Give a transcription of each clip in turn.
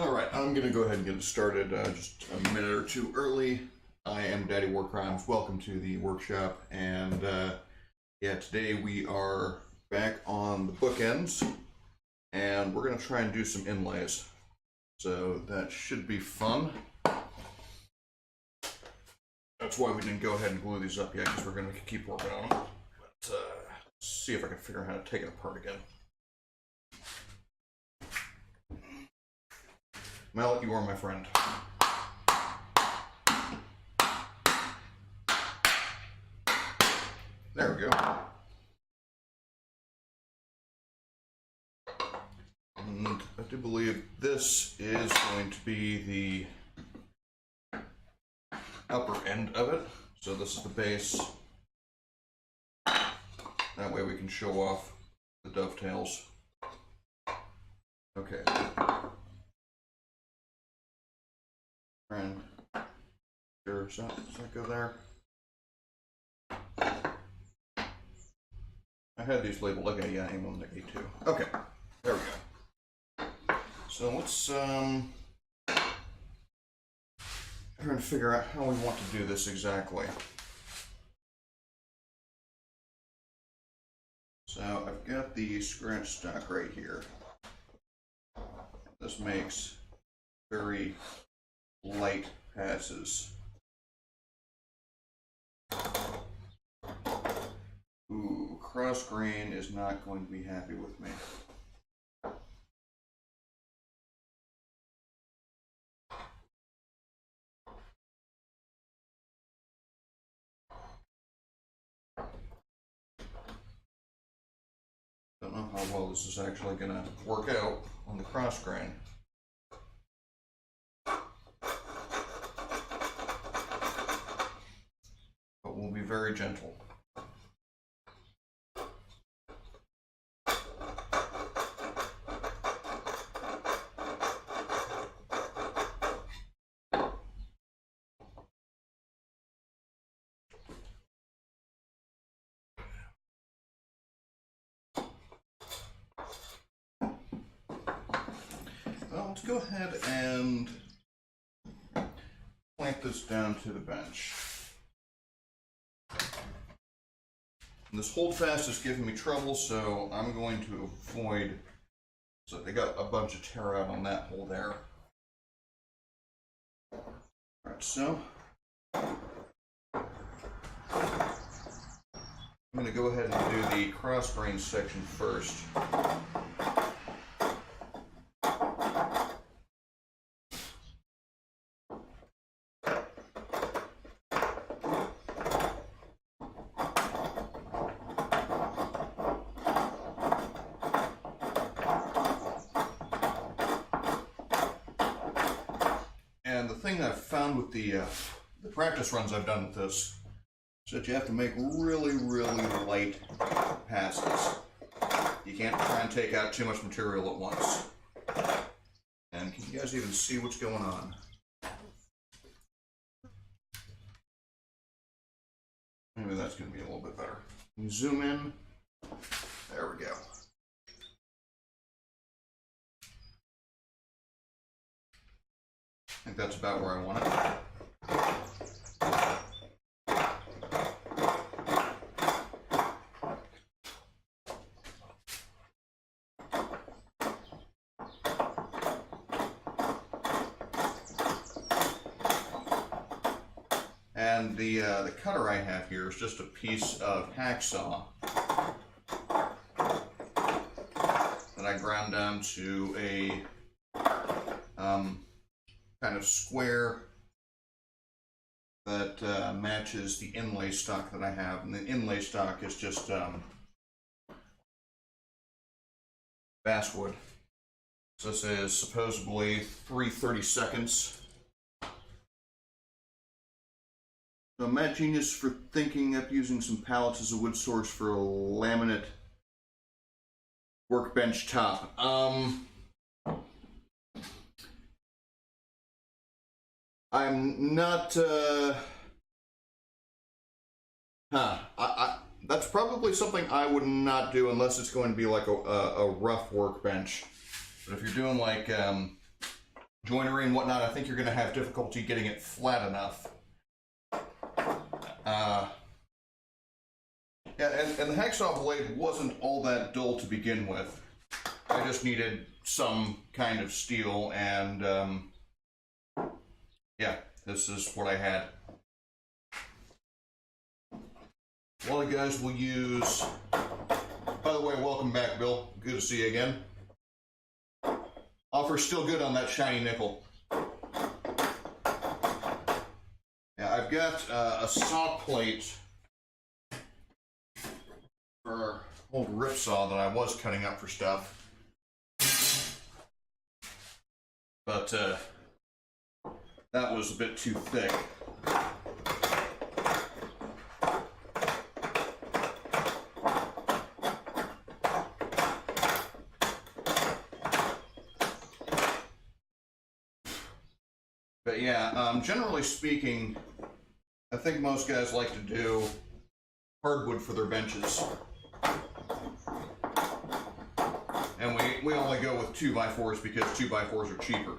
Alright, I'm going to go ahead and get it started just a minute or two early. I am Daddy Warcrimes. Welcome to the workshop. And yeah, today we are back on the bookends. And we're going to try and do some inlays. So that should be fun. That's why we didn't go ahead and glue these up yet, because we're going to keep working on them. But see if I can figure out how to take it apart again. Mel, you are my friend. There we go. And I do believe this is going to be the upper end of it. So this is the base. That way we can show off the dovetails. Okay. And sure, does that go there? I had these labeled like a A1 and A2. Okay, there we go. So let's try and figure out how we want to do this exactly. So I've got the scratch stock right here. This makes very light passes. Ooh, cross grain is not going to be happy with me. Don't know how well this is actually going to work out on the cross grain. But we'll be very gentle. Well, let's go ahead and clamp this down to the bench. And this hold fast is giving me trouble, so I'm going to avoid. So they got a bunch of tear out on that hole there. Alright, so I'm going to go ahead and do the cross grain section first. And the thing I've found with the practice runs I've done with this is that you have to make really, really light passes. You can't try and take out too much material at once. And can you guys even see what's going on? Maybe that's going to be a little bit better. You zoom in. There we go. I think that's about where I want it. And the cutter I have here is just a piece of hacksaw that I ground down to a kind of square that matches the inlay stock that I have, and the inlay stock is just basswood. So this is supposedly 3/32. So I'm mad genius for thinking up using some pallets as a wood source for a laminate workbench top. I'm not, that's probably something I would not do unless it's going to be like a rough workbench. But if you're doing like joinery and whatnot, I think you're going to have difficulty getting it flat enough. Yeah, and the hacksaw blade wasn't all that dull to begin with. I just needed some kind of steel, and yeah, this is what I had. A lot of guys will use... By the way, welcome back, Bill. Good to see you again. Offer's still good on that shiny nickel. Yeah, I've got a saw plate for an old rip saw that I was cutting up for stuff. But that was a bit too thick. But yeah, generally speaking, I think most guys like to do hardwood for their benches. And we only go with 2x4s because 2x4s are cheaper.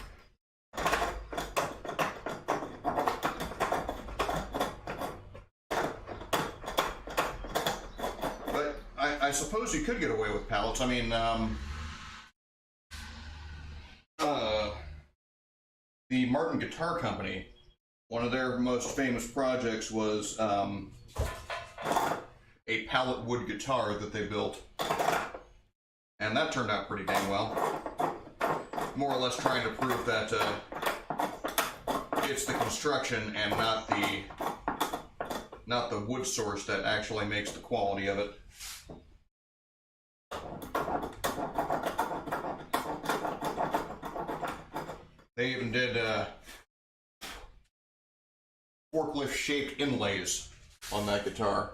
But I suppose you could get away with pallets. I mean, the Martin Guitar Company, one of their most famous projects was a pallet wood guitar that they built. And that turned out pretty dang well. More or less trying to prove that it's the construction and not the wood source that actually makes the quality of it. They even did forklift-shaped inlays on that guitar.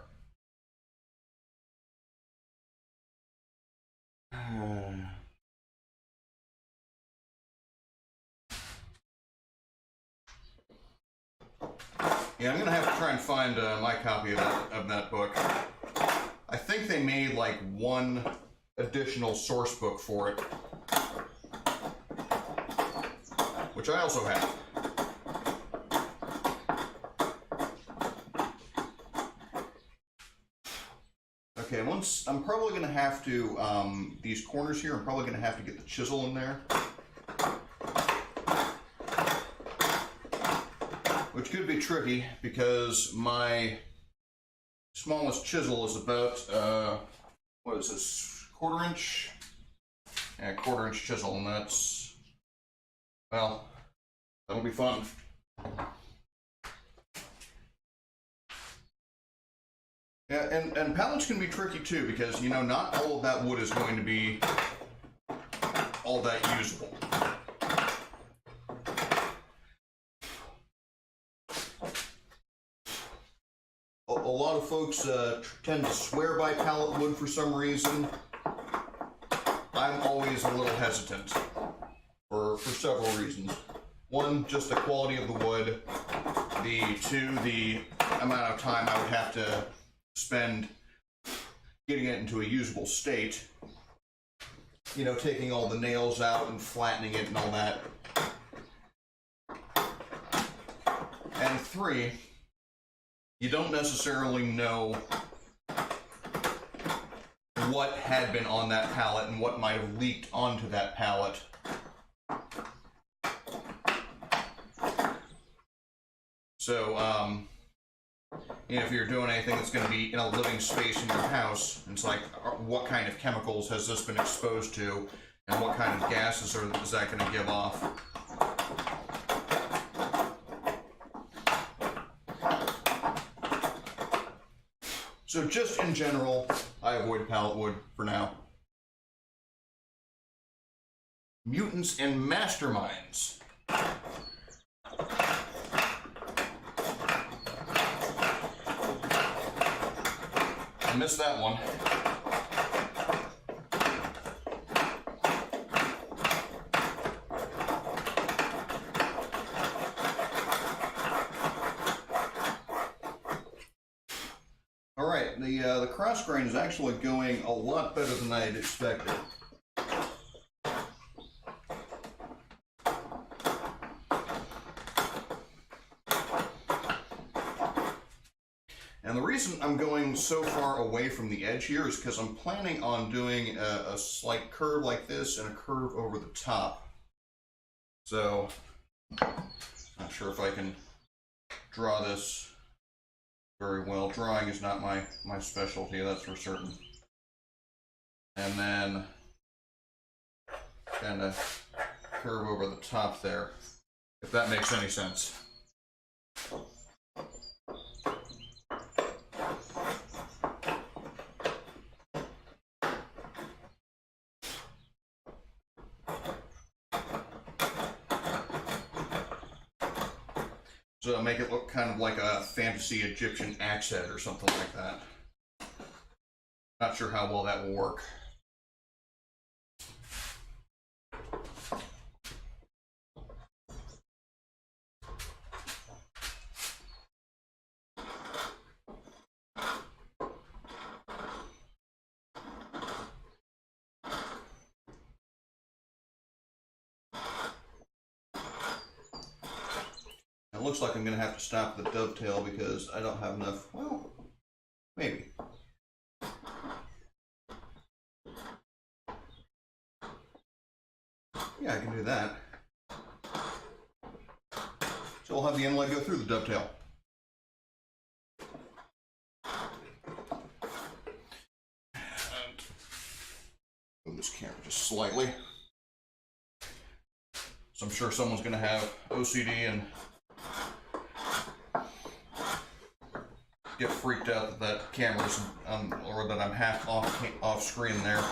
Yeah, I'm gonna have to try and find my copy of that book. I think they made like one additional source book for it, which I also have. Okay, I'm probably going to have to, these corners here, I'm probably going to have to get the chisel in there. Which could be tricky because my smallest chisel is about, what is this, 1/4 inch? Yeah, 1/4 inch chisel, and that's, well, that'll be fun. Yeah, and pallets can be tricky too because, you know, not all of that wood is going to be all that usable. A lot of folks tend to swear by pallet wood for some reason. I'm always a little hesitant for several reasons. One, just the quality of the wood. Two, the amount of time I would have to spend getting it into a usable state. You know, taking all the nails out and flattening it and all that. And three, you don't necessarily know what had been on that pallet and what might have leaked onto that pallet. So, you know, if you're doing anything that's going to be in a living space in your house, it's like, what kind of chemicals has this been exposed to, and what kind of gases is that going to give off? So just in general, I avoid pallet wood for now. Mutants and Masterminds. I missed that one. All right, the cross grain is actually going a lot better than I had expected. reason I'm going so far away from the edge here is because I'm planning on doing a slight curve like this and a curve over the top. So, not sure if I can draw this very well. Drawing is not my specialty, that's for certain. And then kind of curve over the top there, if that makes any sense. So make it look kind of like a fantasy Egyptian axe head or something like that. Not sure how well that will work. It looks like I'm going to have to stop the dovetail because I don't have enough, well, maybe. Yeah, I can do that. So I'll have the inlay go through the dovetail. And move this camera just slightly. So I'm sure someone's going to have OCD and get freaked out that that camera's or that I'm half off screen there.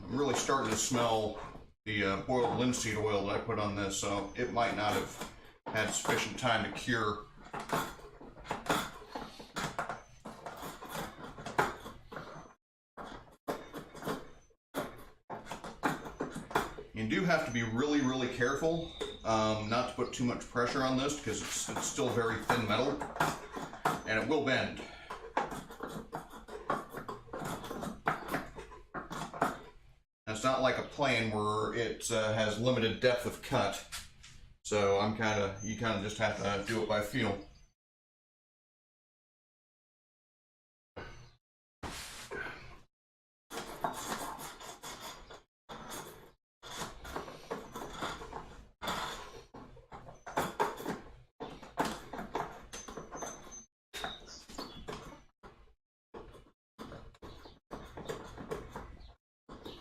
I'm really starting to smell the boiled linseed oil that I put on this, so it might not have had sufficient time to cure. You do have to be really, really careful not to put too much pressure on this because it's still very thin metal and it will bend. It's not like a plane where it has limited depth of cut, so you kind of just have to do it by feel.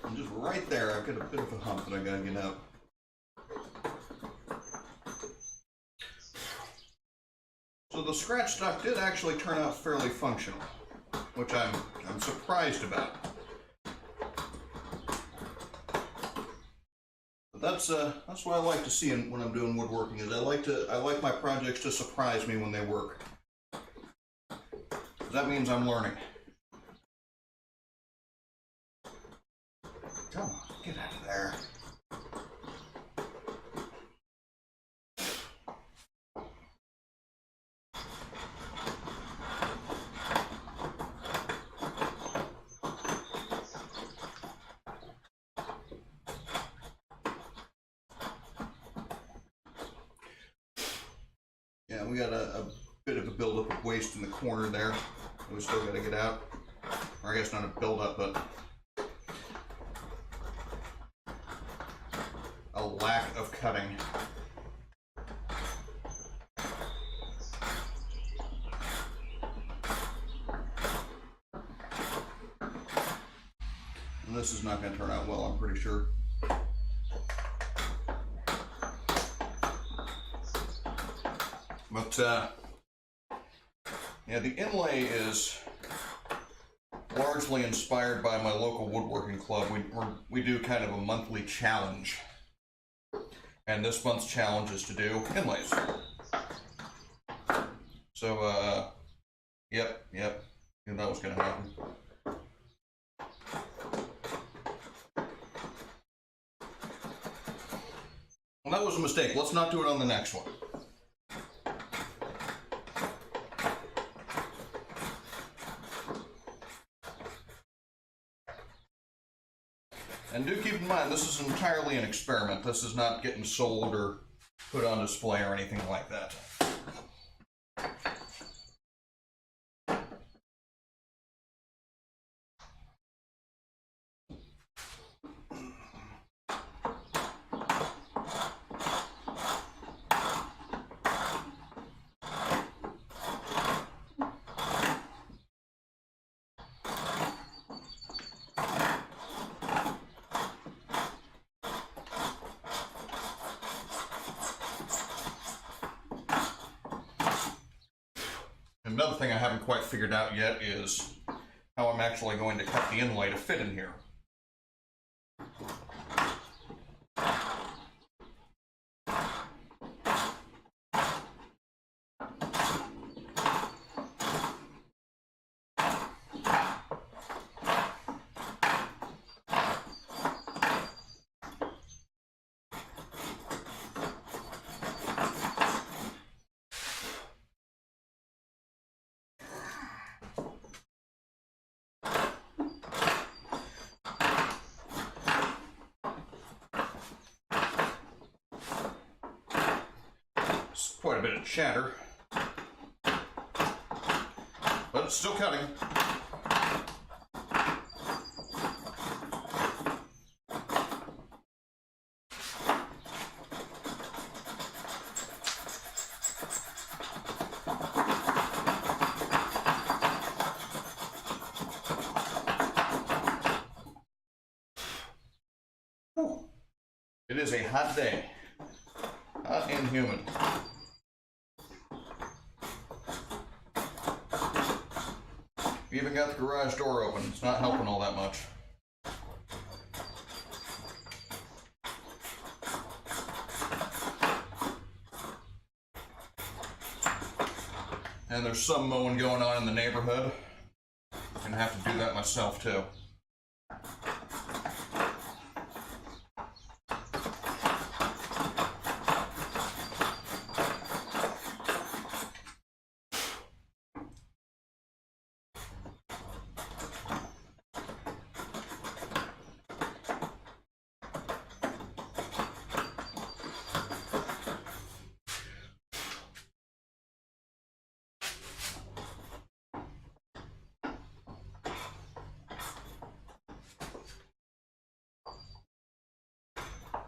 And just right there, I've got a bit of a hump that I gotta get out. So the scratch stock did actually turn out fairly functional, which I'm surprised about. But that's what I like to see when I'm doing woodworking. Is I like my projects to surprise me when they work. That means I'm learning. Come on, get out of there. Yeah, we got a bit of a buildup of waste in the corner there. We still got to get out. Or I guess not a buildup, but a lack of cutting. And this is not going to turn out well, I'm pretty sure. But yeah, the inlay is largely inspired by my local woodworking club. We do kind of a monthly challenge, and this month's challenge is to do inlays. So Yep. Knew that was going to happen. Well, that was a mistake. Let's not do it on the next one. And do keep in mind, this is entirely an experiment. This is not getting sold or put on display or anything like that. Another thing I haven't quite figured out yet is how I'm actually going to cut the inlay to fit in here. Quite a bit of chatter, but it's still cutting. Whew. It is a hot day, hot and humid. We even got the garage door open. It's not helping all that much. And there's some mowing going on in the neighborhood. I'm gonna have to do that myself too.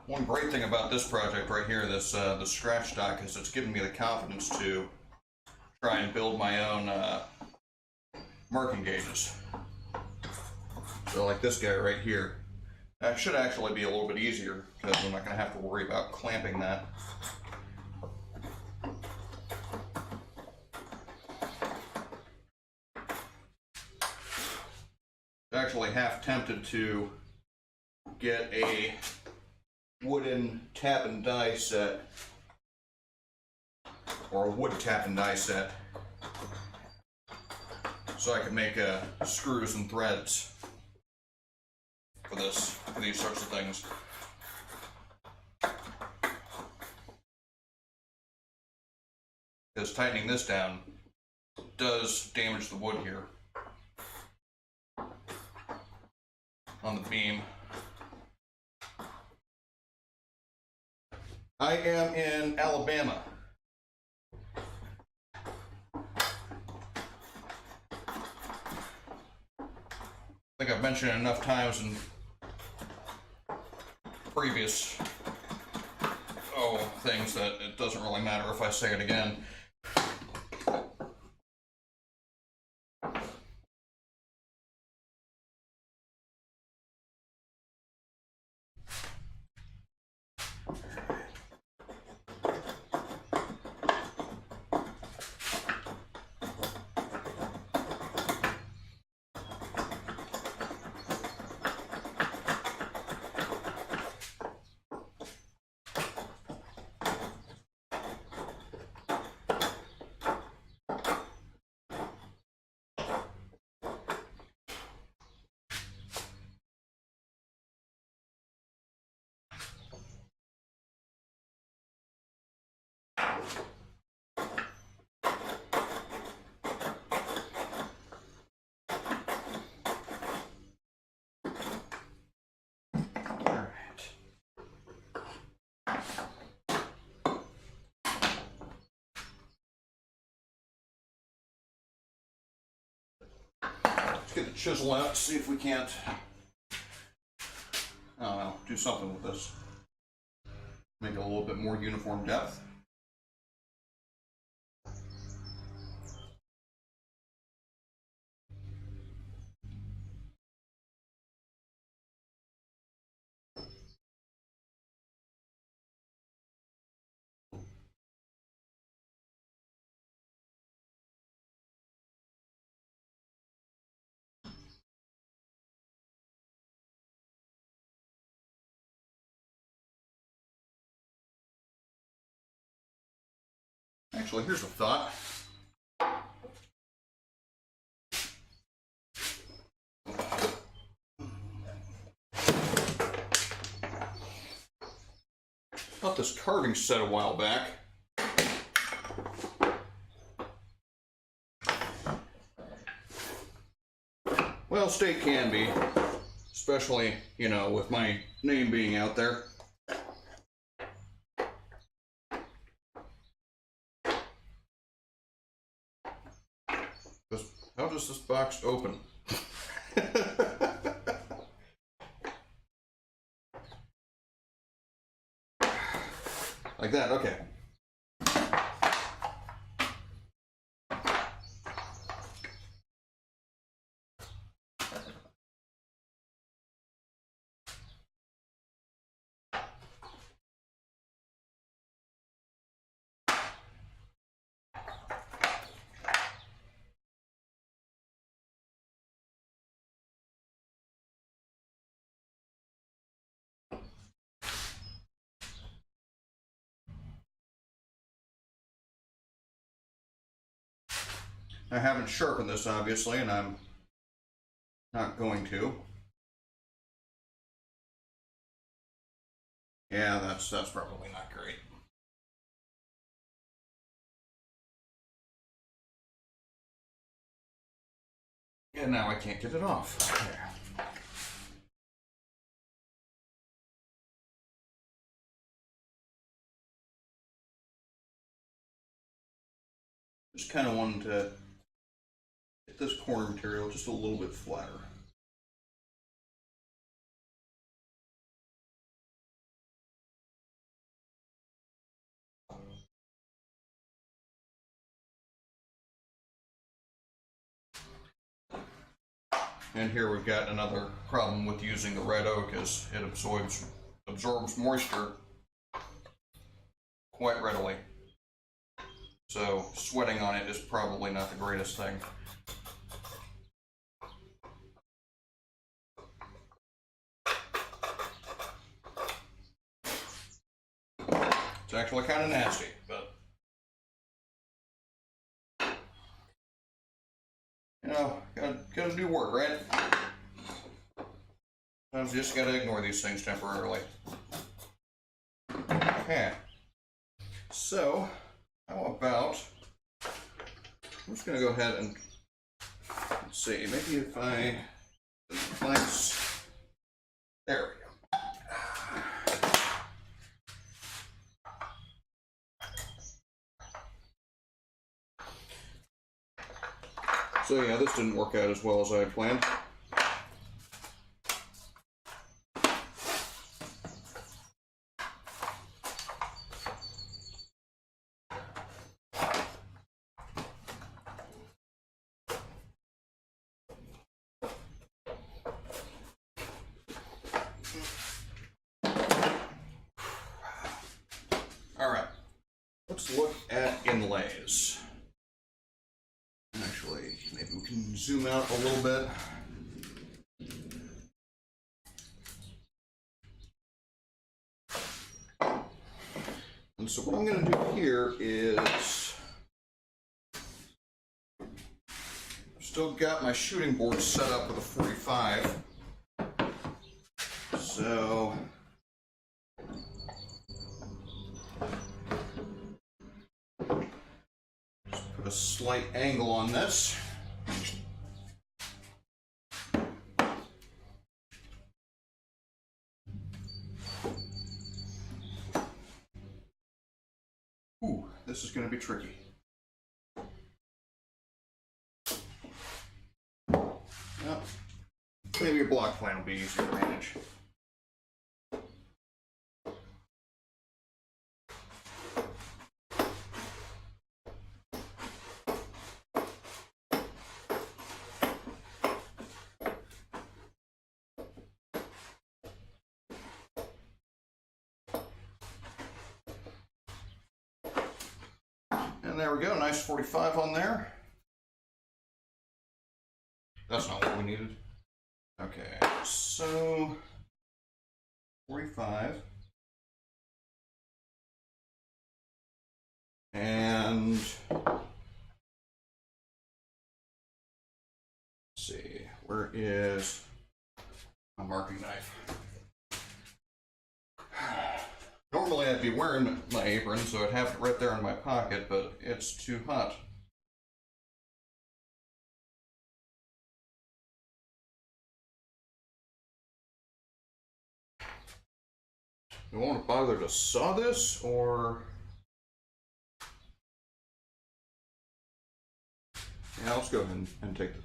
One great thing about this project right here, this the scratch stock, is it's given me the confidence to try and build my own marking gauges. So like this guy right here, that should actually be a little bit easier because I'm not going to have to worry about clamping that. I'm actually half tempted to get a wooden tap and die set, or a wood tap and die set, so I could make screws and threads for these sorts of things. Because tightening this down does damage the wood here on the beam. I am in Alabama. I think I've mentioned it enough times in previous things that it doesn't really matter if I say it again. get the chisel out, see if we can't, I don't know, do something with this. Make it a little bit more uniform depth. Actually, here's a thought. Bought this carving set a while back. Well, steak can be, especially, you know, with my name being out there. How does this box open? Like that, okay. I haven't sharpened this, obviously, and I'm not going to. Yeah, that's probably not great. And now I can't get it off. There. Just kind of wanted to get this corner material just a little bit flatter. And here we've got another problem with using the red oak, is it absorbs moisture quite readily. So sweating on it is probably not the greatest thing. It's actually kind of nasty, but you know, gotta do work, right? Sometimes you just gotta ignore these things temporarily. Okay. So, how about, I'm just gonna go ahead and, let's see, maybe if I, there we go. So yeah, this didn't work out as well as I had planned. All right, let's look at inlays. Actually, maybe we can zoom out a little bit. And so what I'm going to do here is, I've still got my shooting board set up with a 45. So just put a slight angle on this. Ooh, this is going to be tricky. No, maybe a block plan will be easier to manage. And there we go, nice 45 on there. That's not what we needed. Okay, so 45. And let's see, where is my marking knife? Normally I'd be wearing my apron, so I'd have it right there in my pocket, but it's too hot. Do I want to bother to saw this, or... Yeah, let's go ahead and take the...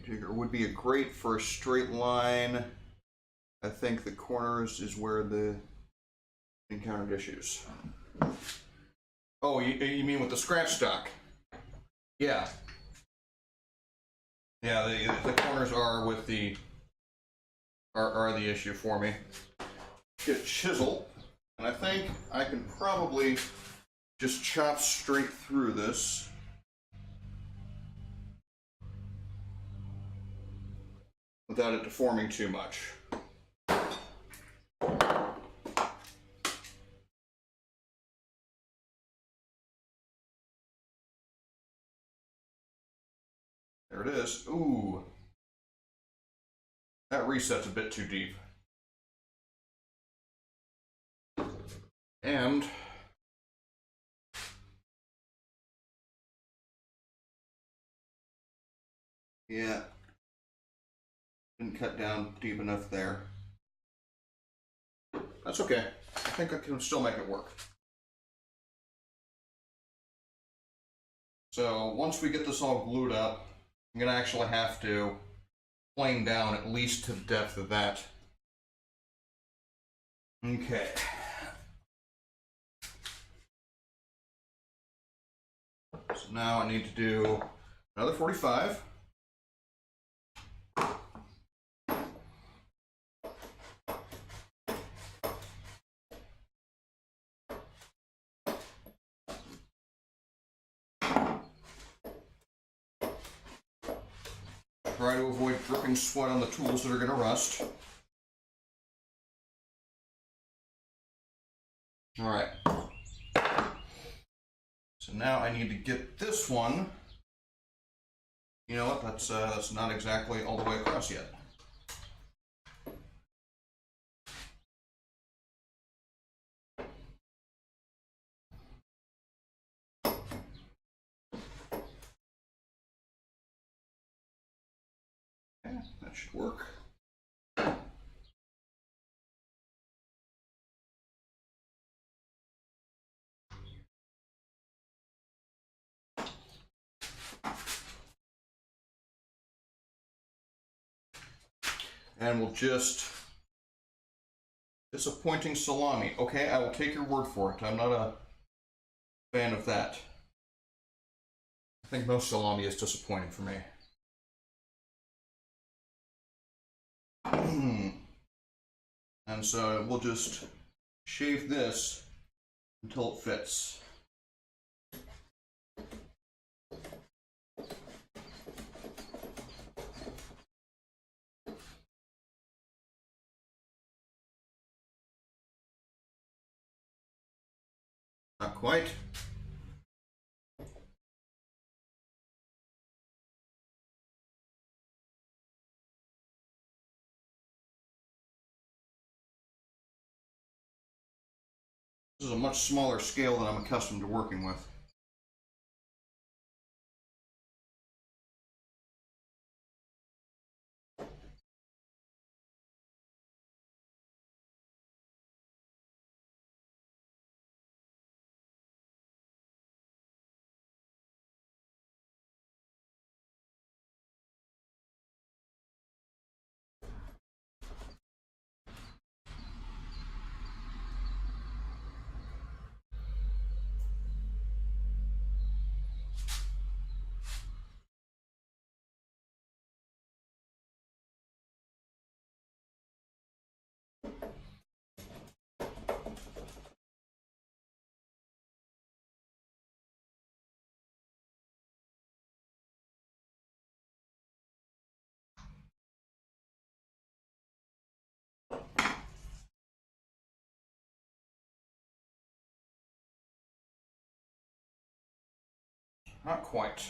Jigger would be a great for a straight line. I think the corners is where the encountered issues. Oh, you mean with the scratch stock? Yeah. Yeah, the corners are with the are the issue for me. Get a chisel, and I think I can probably just chop straight through this. Without it deforming too much. There it is. Ooh. That reset's a bit too deep. And yeah, didn't cut down deep enough there. That's okay. I think I can still make it work. So once we get this all glued up, I'm gonna actually have to plane down at least to the depth of that. Okay. So now I need to do another 45. Try to avoid dripping sweat on the tools that are going to rust. All right. So now I need to get this one. You know what? That's not exactly all the way across yet. Okay, that should work. And we'll just disappointing salami. Okay, I will take your word for it. I'm not a fan of that. I think most salami is disappointing for me. And so we'll just shave this until it fits. Not quite. This is a much smaller scale than I'm accustomed to working with. Not quite.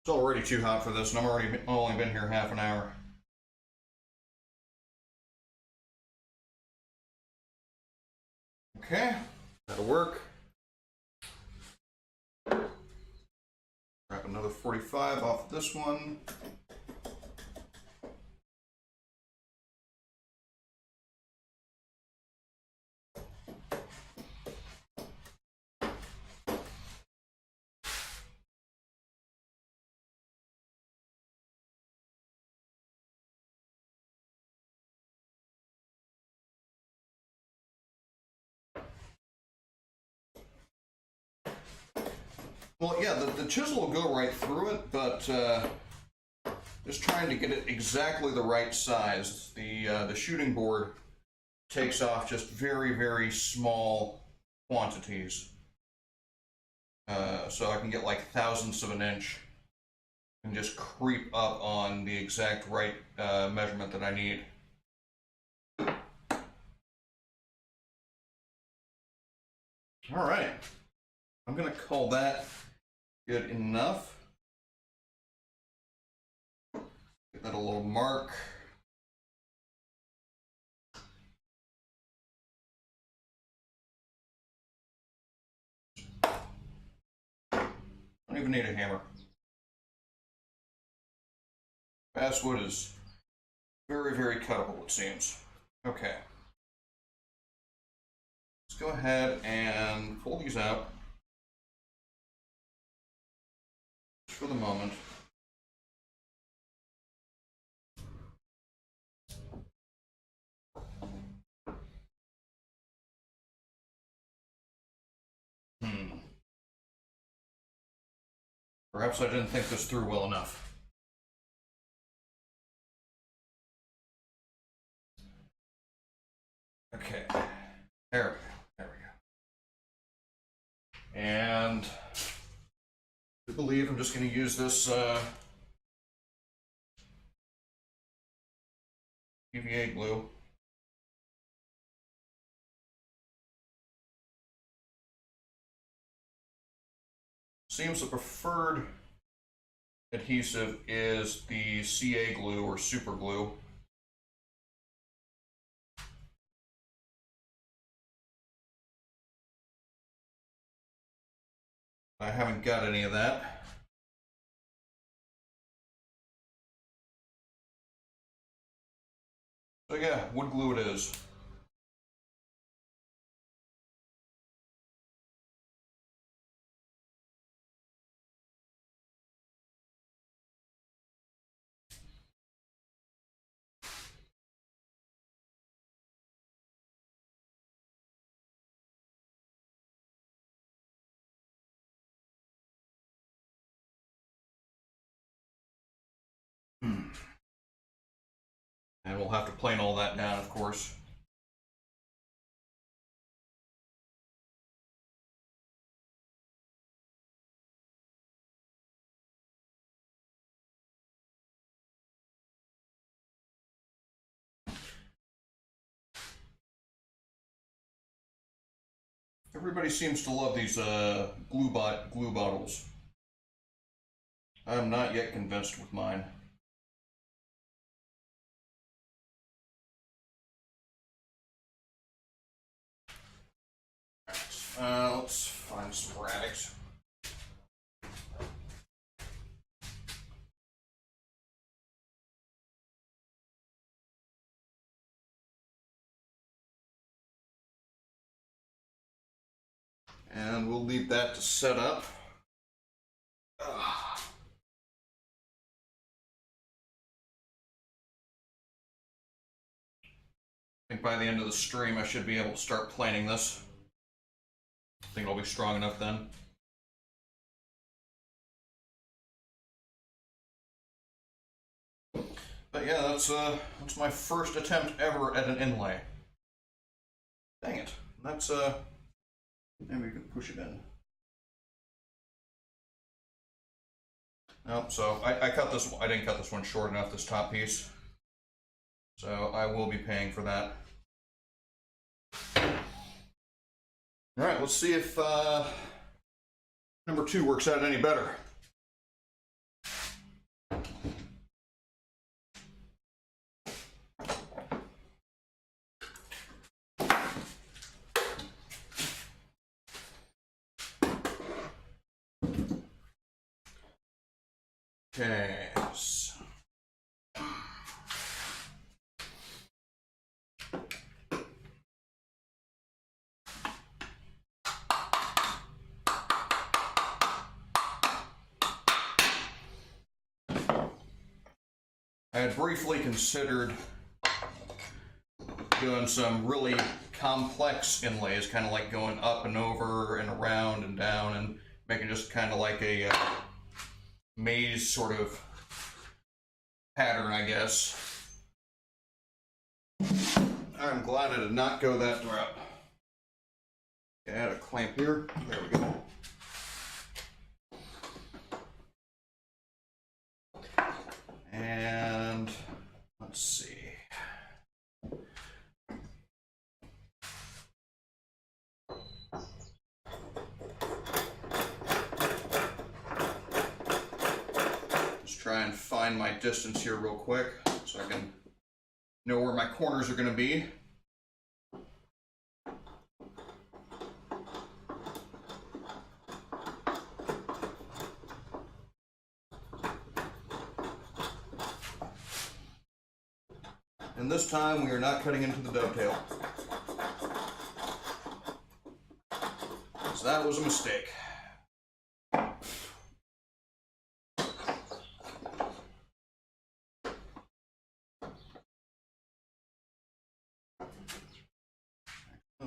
It's already too hot for this, and I'm only been here half an hour. Okay, that'll work. Grab another 45 off of this one. Well, yeah, the chisel will go right through it, but just trying to get it exactly the right size. The shooting board takes off just very, very small quantities. So I can get like thousandths of an inch and just creep up on the exact right measurement that I need. All right, I'm gonna call that good enough. Give that a little mark. Don't even need a hammer. Basswood is very, very cuttable, it seems. Okay. Let's go ahead and pull these out for the moment. Perhaps I didn't think this through well enough. Okay, there we go. And I believe I'm just going to use this PVA glue. Seems the preferred adhesive is the CA glue or super glue. I haven't got any of that. So yeah, wood glue it is. And we'll have to plane all that down, of course. Everybody seems to love these glue bottles. I'm not yet convinced with mine. Let's find some rags. And we'll leave that to set up. think by the end of the stream I should be able to start planing this. I think it'll be strong enough then. But yeah, that's my first attempt ever at an inlay. Dang it. That's maybe we can push it in. Nope, so I cut this, I didn't cut this one short enough, this top piece. So I will be paying for that. Alright, let's see if number 2 works out any better. Okay. I had briefly considered doing some really complex inlays, kind of like going up and over and around and down and making just kind of like a maze sort of pattern, I guess. I'm glad I did not go that route. Okay, I had a clamp here. There we go. And let's see. Just try and find my distance here real quick so I can know where my corners are going to be. And this time we are not cutting into the dovetail. So that was a mistake.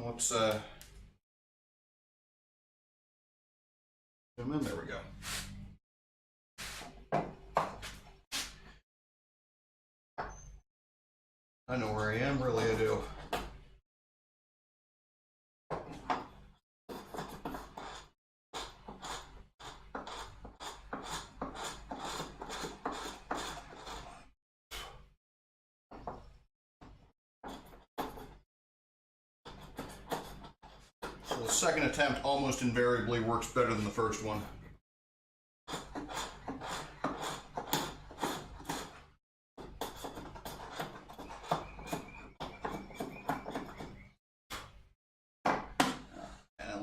Let's zoom in, there we go. I know where I am, really I do. So the second attempt almost invariably works better than the first one.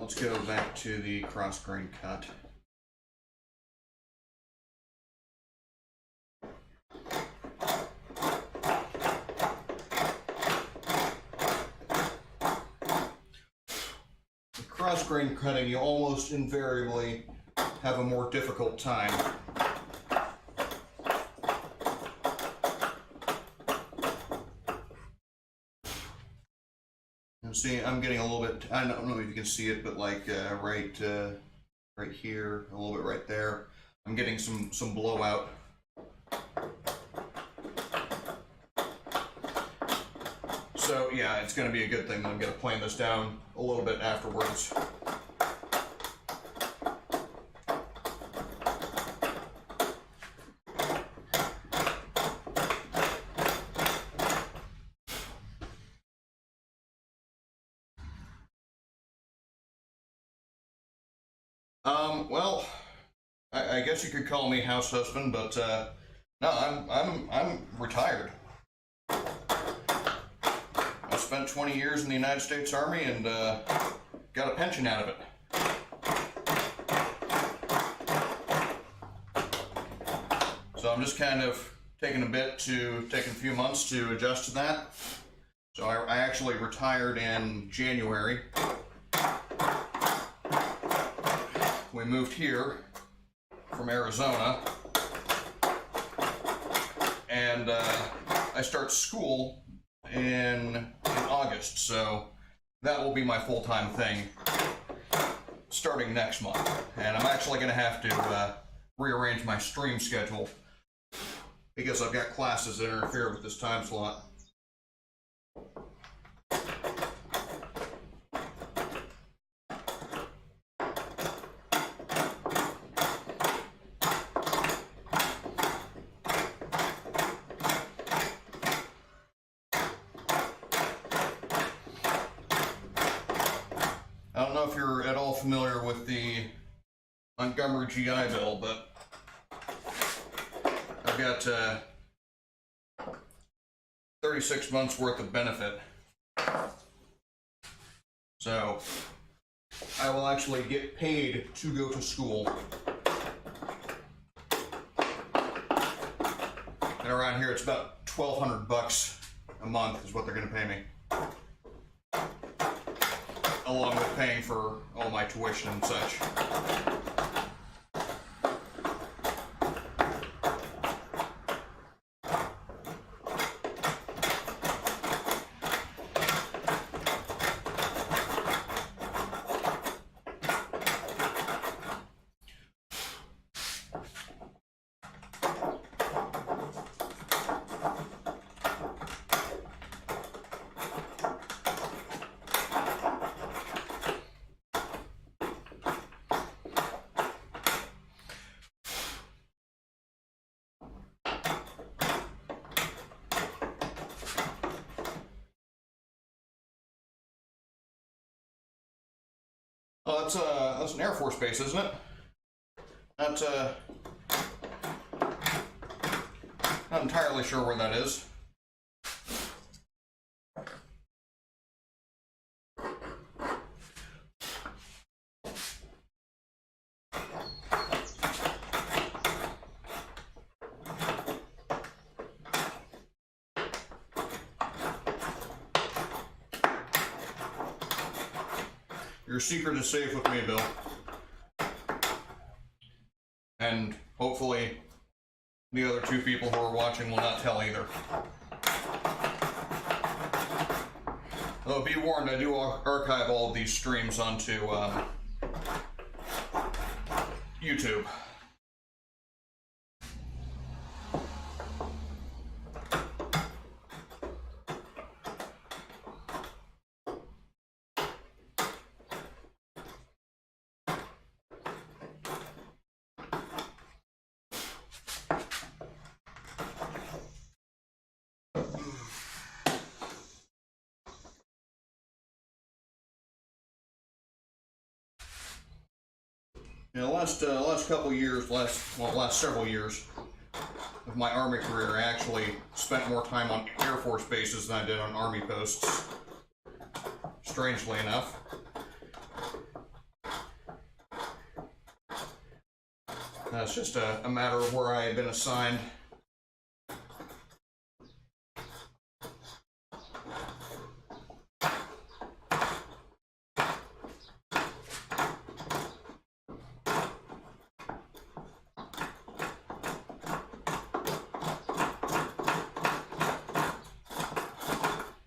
Let's go back to the cross grain cut. With cross grain cutting, you almost invariably have a more difficult time. See, I'm getting a little bit, I don't know if you can see it, but like right here, a little bit right there, I'm getting some blowout. So yeah, it's going to be a good thing that I'm going to plane this down a little bit afterwards. Well, I guess you could call me house husband, but no, I'm retired. I spent 20 years in the United States Army and got a pension out of it. So I'm just kind of taking a few months to adjust to that. So I actually retired in January. We moved here from Arizona, and I start school in August, so that will be my full-time thing starting next month. And I'm actually going to have to rearrange my stream schedule because I've got classes that interfere with this time slot. I don't know if you're at all familiar with the Montgomery GI Bill, but I've got 36 months worth of benefit. So I will actually get paid to go to school. And around here it's about $1,200 a month is what they're going to pay me, along with paying for all my tuition and such. Oh, that's an Air Force base, isn't it? Not entirely sure where that is. Your secret is safe with me, Bill. And hopefully the other two people who are watching will not tell either. Though be warned, I do archive all of these streams onto YouTube. You know, last couple years, last several years of my Army career, I actually spent more time on Air Force bases than I did on Army posts. Strangely enough. That's just a matter of where I had been assigned.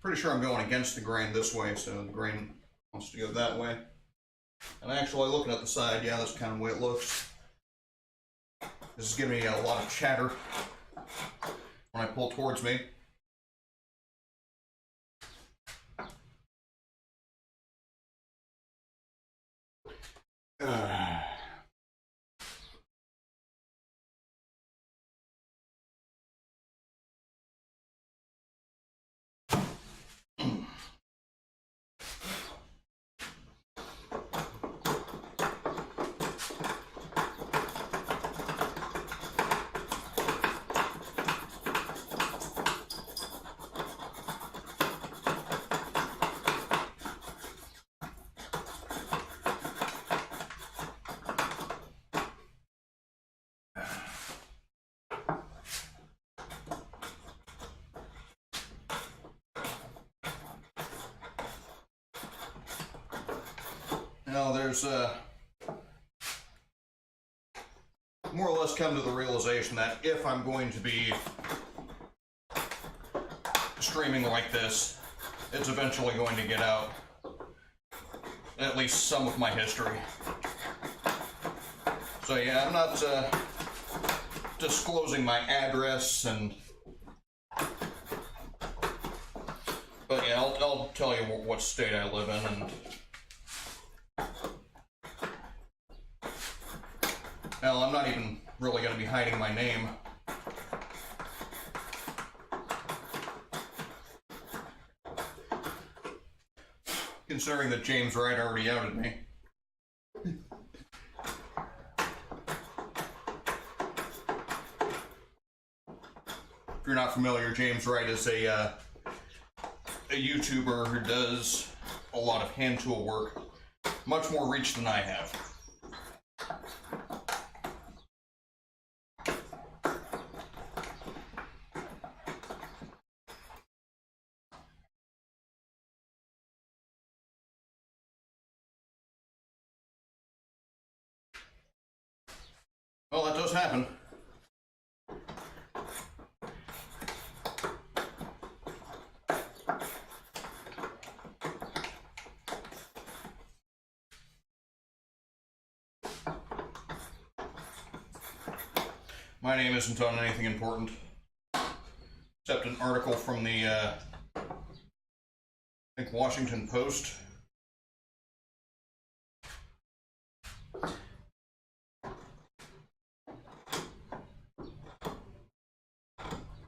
Pretty sure I'm going against the grain this way, so the grain wants to go that way. And actually, looking at the side, yeah, that's kind of the way it looks. This is giving me a lot of chatter when I pull towards me. Now there's more or less come to the realization that if I'm going to be streaming like this, it's eventually going to get out at least some of my history. So yeah, I'm not disclosing my address, but yeah, I'll tell you what state I live in, and well, I'm not even really going to be hiding my name. Considering that James Wright already outed me. If you're not familiar, James Wright is a YouTuber who does a lot of hand tool work, much more reach than I have. Well, that does happen. My name isn't on anything important, except an article from the, I think, Washington Post.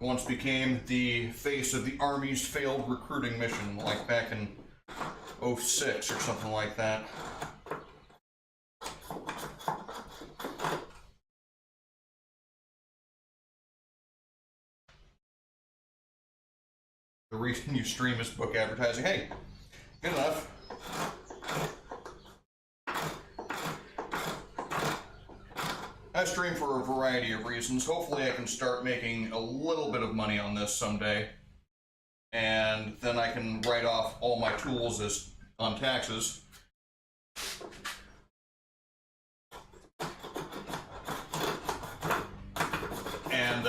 Once became the face of the Army's failed recruiting mission, like back in '06 or something like that. The reason you stream is book advertising. Hey, good enough. I stream for a variety of reasons. Hopefully I can start making a little bit of money on this someday. And then I can write off all my tools as on taxes. And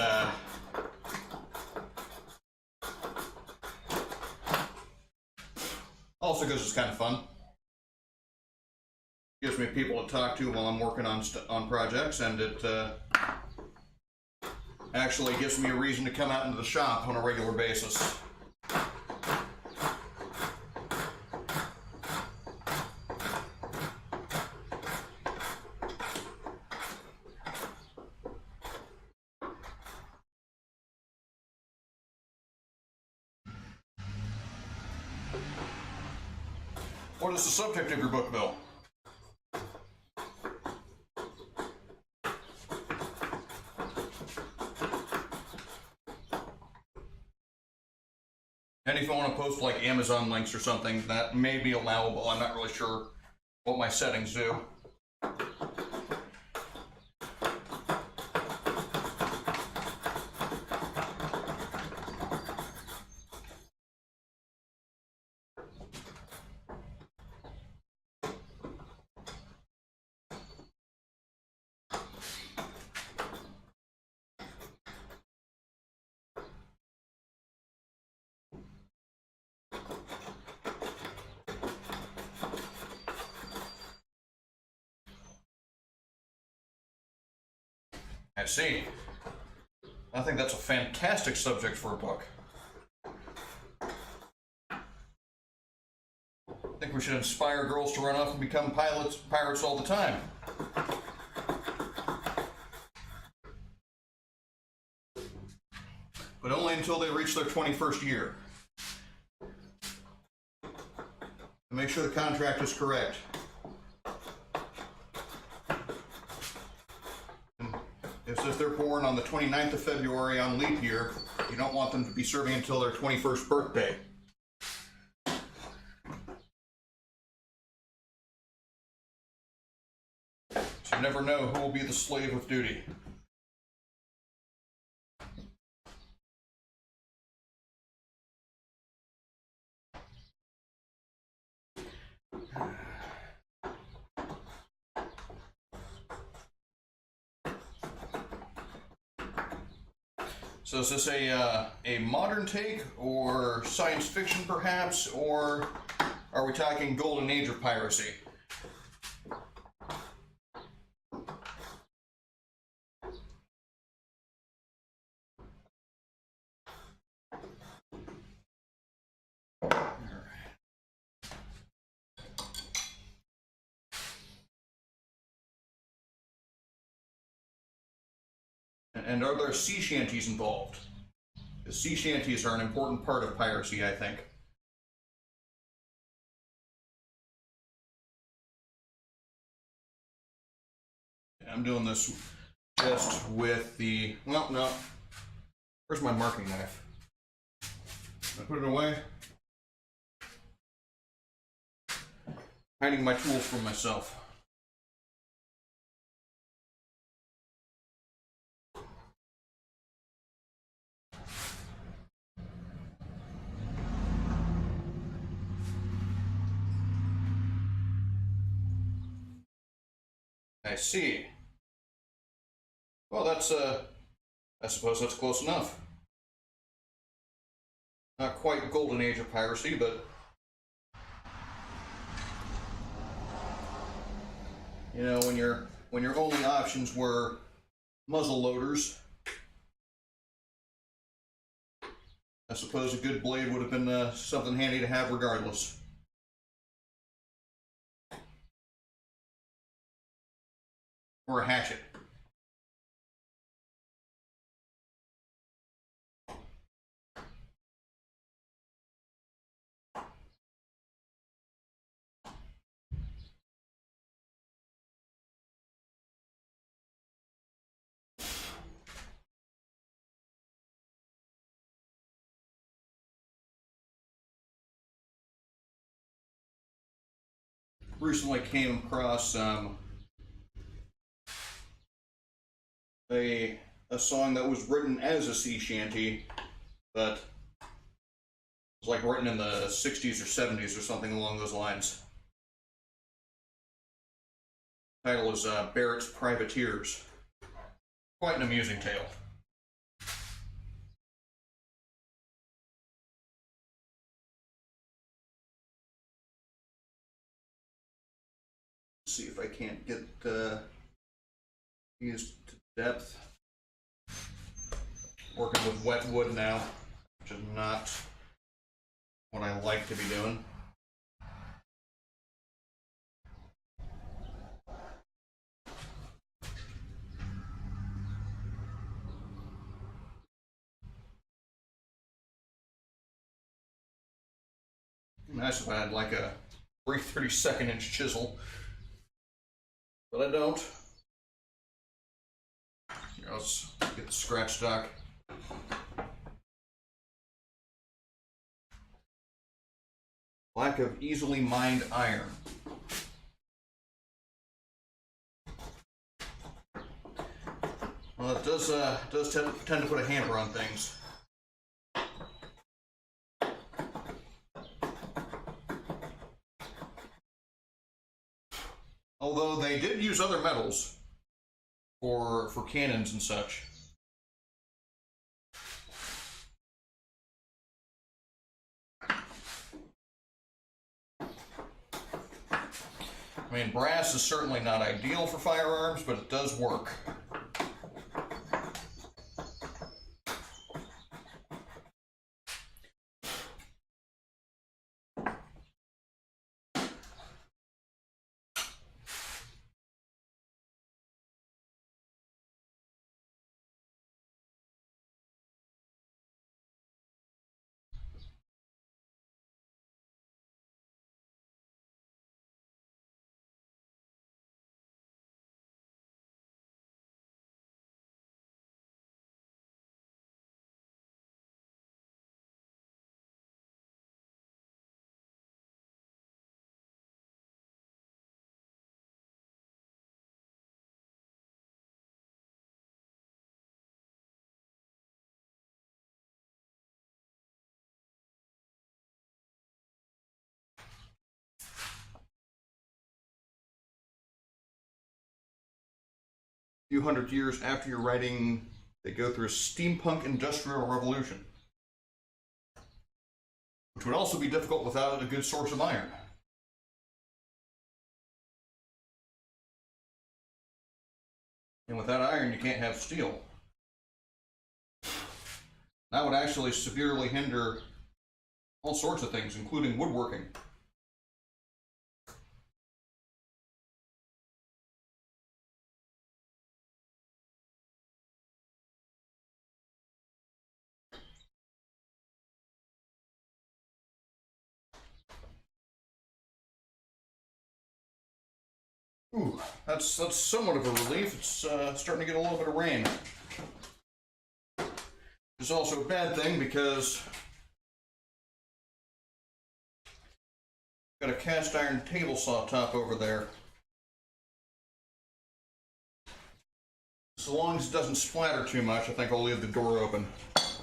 also because it's kind of fun. Gives me people to talk to while I'm working on projects, and it actually gives me a reason to come out into the shop on a regular basis. What is the subject of your book, Bill? And if you want to post like Amazon links or something, that may be allowable. I'm not really sure what my settings do. I see. I think that's a fantastic subject for a book. I think we should inspire girls to run off and become pirates all the time. But only until they reach their 21st year. To make sure the contract is correct. It says they're born on the 29th of February on leap year. You don't want them to be serving until their 21st birthday. So you never know who will be the slave of duty. So is this a modern take, or science fiction perhaps, or are we talking golden age of piracy? And are there sea shanties involved? The sea shanties are an important part of piracy, I think. I'm doing this just with the, well, no. Where's my marking knife? I put it away. Hiding my tools from myself. I see. Well, that's, I suppose that's close enough. Not quite golden age of piracy, but you know, when your only options were muzzle loaders, I suppose a good blade would have been something handy to have regardless. Or a hatchet. Recently came across a song that was written as a sea shanty, but it was like written in the 60s or 70s or something along those lines. The title is Barrett's Privateers. Quite an amusing tale. Let's see if I can't get these to depth. Working with wet wood now, which is not what I like to be doing. Nice if I had like a 3/32 inch chisel, but I don't. Here, let's get the scratch stock. Lack of easily mined iron. Well, it does tend to put a hamper on things. Although they did use other metals for cannons and such. I mean, brass is certainly not ideal for firearms, but it does work. Few hundred years after you're writing They go through a steampunk industrial revolution, which would also be difficult without a good source of iron. And without iron, you can't have steel. That would actually severely hinder all sorts of things, including woodworking. Ooh, that's somewhat of a relief. It's starting to get a little bit of rain. It's also a bad thing because I've got a cast iron table saw top over there. So long as it doesn't splatter too much, I think I'll leave the door open.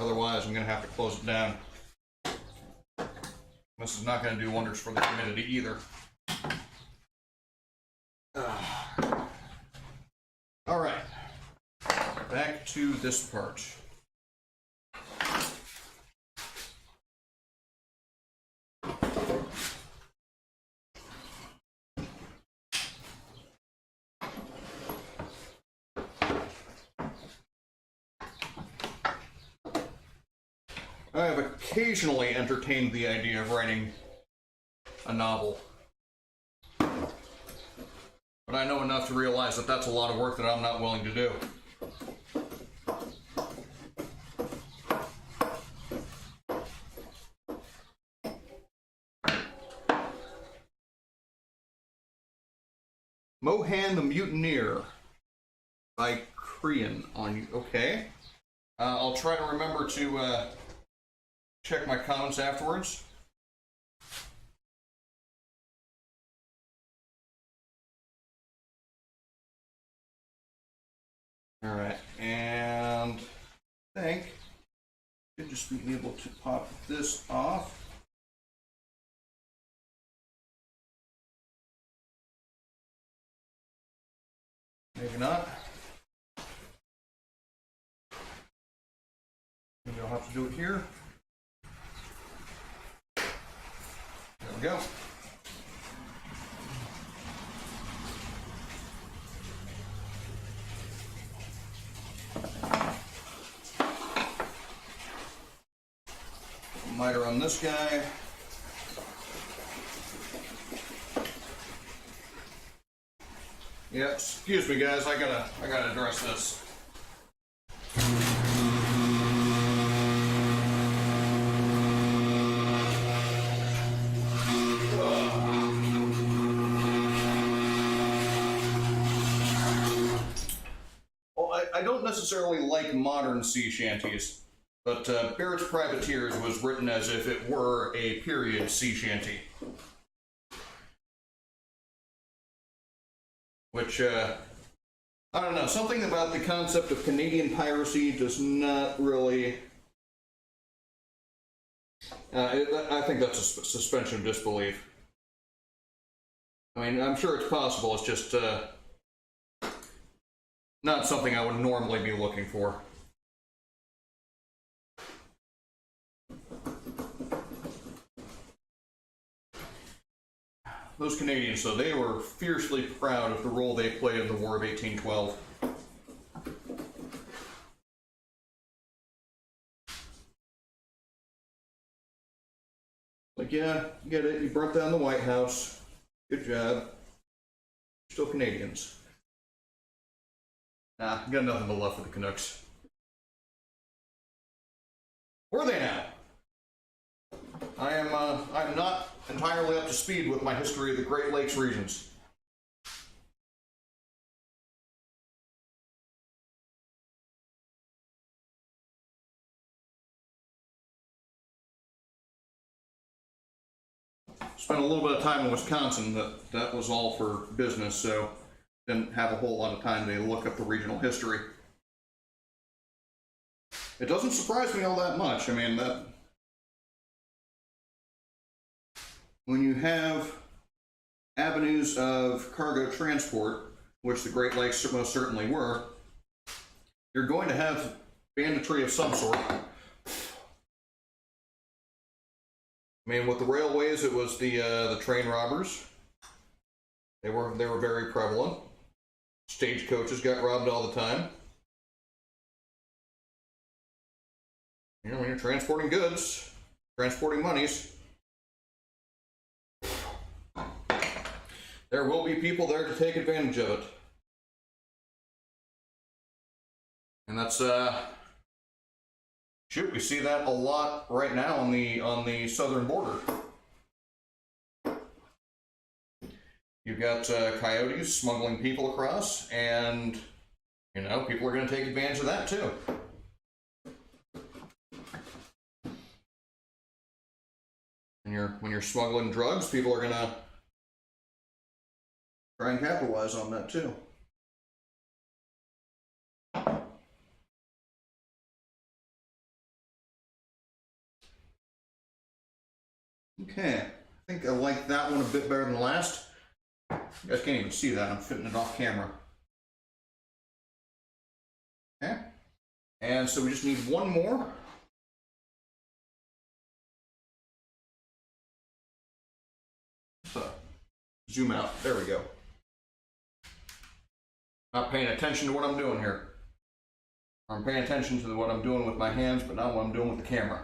Otherwise, I'm going to have to close it down. This is not going to do wonders for the humidity either. All right, back to this part. I have occasionally entertained the idea of writing a novel. But I know enough to realize that that's a lot of work that I'm not willing to do. Mohan the Mutineer by Crean on you. Okay. I'll try to remember to check my comments afterwards. All right, and I think should just be able to pop this off. Maybe not. Maybe I'll have to do it here. There we go. Miter on this guy. Yeah, excuse me guys, I gotta address this. Well, I don't necessarily like modern sea shanties. But Barrett's Privateers was written as if it were a period sea shanty. Which, I don't know, something about the concept of Canadian piracy does not really... I think that's a suspension of disbelief. I mean, I'm sure it's possible, it's just not something I would normally be looking for. Those Canadians, though, they were fiercely proud of the role they played in the War of 1812. Like, yeah, you get it, you burnt down the White House. Good job. Still Canadians. Nah, got nothing but love for the Canucks. Were they now? I'm not entirely up to speed with my history of the Great Lakes regions. Spent a little bit of time in Wisconsin, but that was all for business, so didn't have a whole lot of time to look up the regional history. It doesn't surprise me all that much. I mean, that when you have avenues of cargo transport, which the Great Lakes most certainly were, you're going to have banditry of some sort. I mean, with the railways, it was the train robbers. They were very prevalent. Stagecoaches got robbed all the time. You know, when you're transporting goods, transporting monies, there will be people there to take advantage of it. And that's shoot, we see that a lot right now on the southern border. You've got coyotes smuggling people across, and you know, people are going to take advantage of that too. When you're smuggling drugs, people are going to try and capitalize on that too. Okay, I think I like that one a bit better than the last. You guys can't even see that, I'm fitting it off camera. Okay, and so we just need one more. So, zoom out, there we go. Not paying attention to what I'm doing here. I'm paying attention to what I'm doing with my hands, but not what I'm doing with the camera.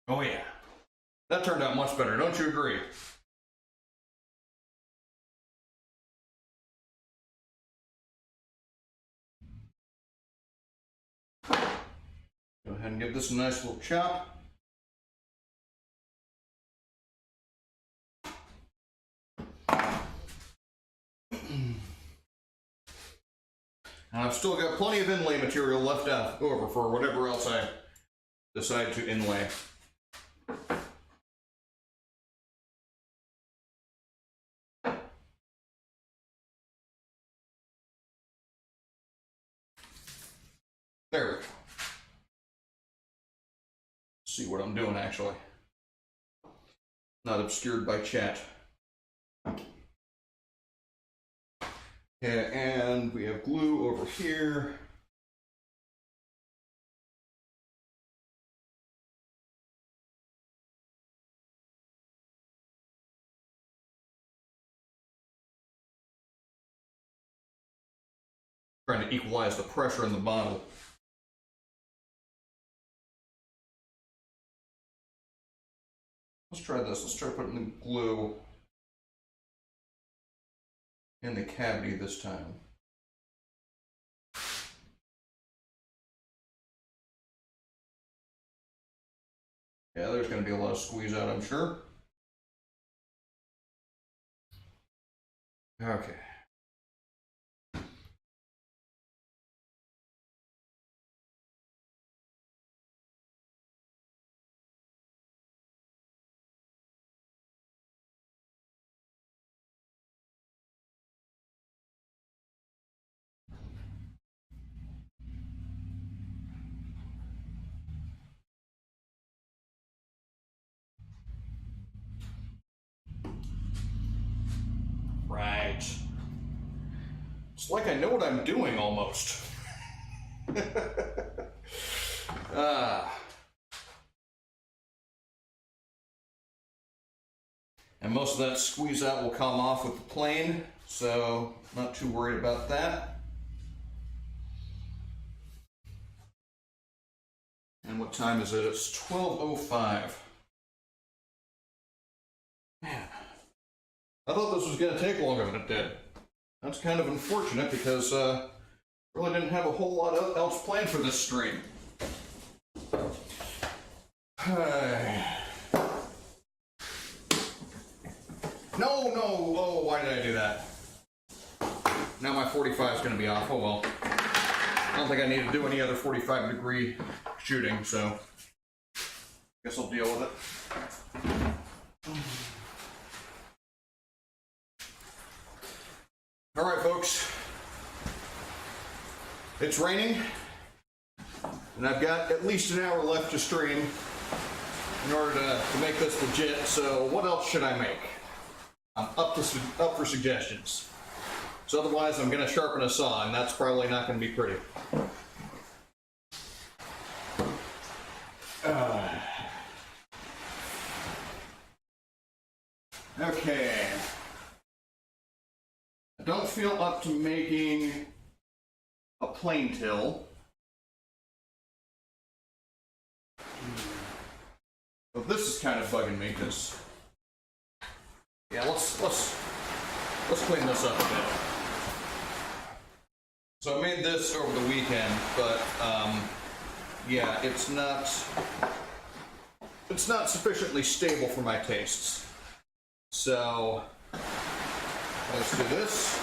Oh yeah, that turned out much better, don't you agree? Go ahead and give this a nice little chop. And I've still got plenty of inlay material left over for whatever else I decide to inlay. There we go. See what I'm doing actually. Not obscured by chat. Yeah, and we have glue over here. Trying to equalize the pressure in the bottle. Let's try this. Let's try putting the glue in the cavity this time. Yeah, there's going to be a lot of squeeze out, I'm sure. Okay. Right. It's like I know what I'm doing almost. And most of that squeeze out will come off with the plane, so not too worried about that. And what time is it? It's 12:05. Man, I thought this was going to take longer than it did. That's kind of unfortunate because really didn't have a whole lot else planned for this stream. No, oh, why did I do that? Now my 45 is going to be off, oh well. I don't think I need to do any other 45-degree shooting, so guess I'll deal with it. All right, folks. It's raining, and I've got at least an hour left to stream in order to make this legit, so what else should I make? I'm up for suggestions. So otherwise I'm going to sharpen a saw, and that's probably not going to be pretty. Okay. I don't feel up to making a plane till. But this is kind of bugging me because, yeah, let's clean this up a bit. So I made this over the weekend, but yeah, it's not sufficiently stable for my tastes. So let's do this.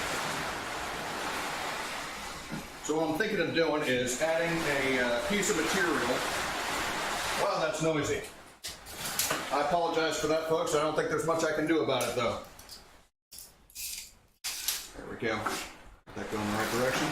So what I'm thinking of doing is adding a piece of material. Wow, that's noisy. I apologize for that, folks. I don't think there's much I can do about it, though. There we go. Get that going in the right direction.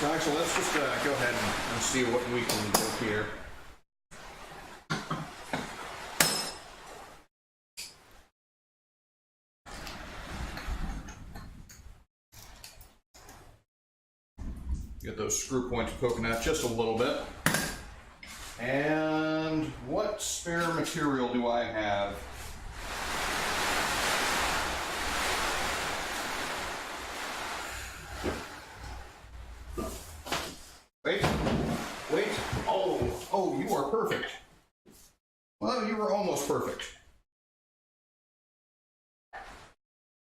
So actually, let's just go ahead and see what we can do here. Get those screw points poking out just a little bit. And what spare material do I have? Wait. Oh, you are perfect. Well, you were almost perfect.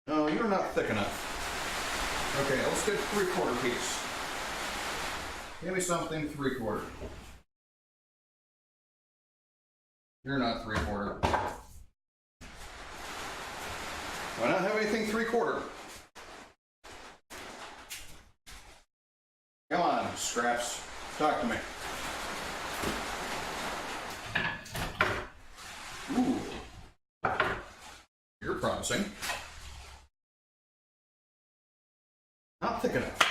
No, you're not thick enough. Okay, let's get a 3/4 piece. Give me something 3/4. You're not 3/4. Why not have anything 3/4? Come on, scraps. Talk to me. Ooh. You're promising. Not thick enough.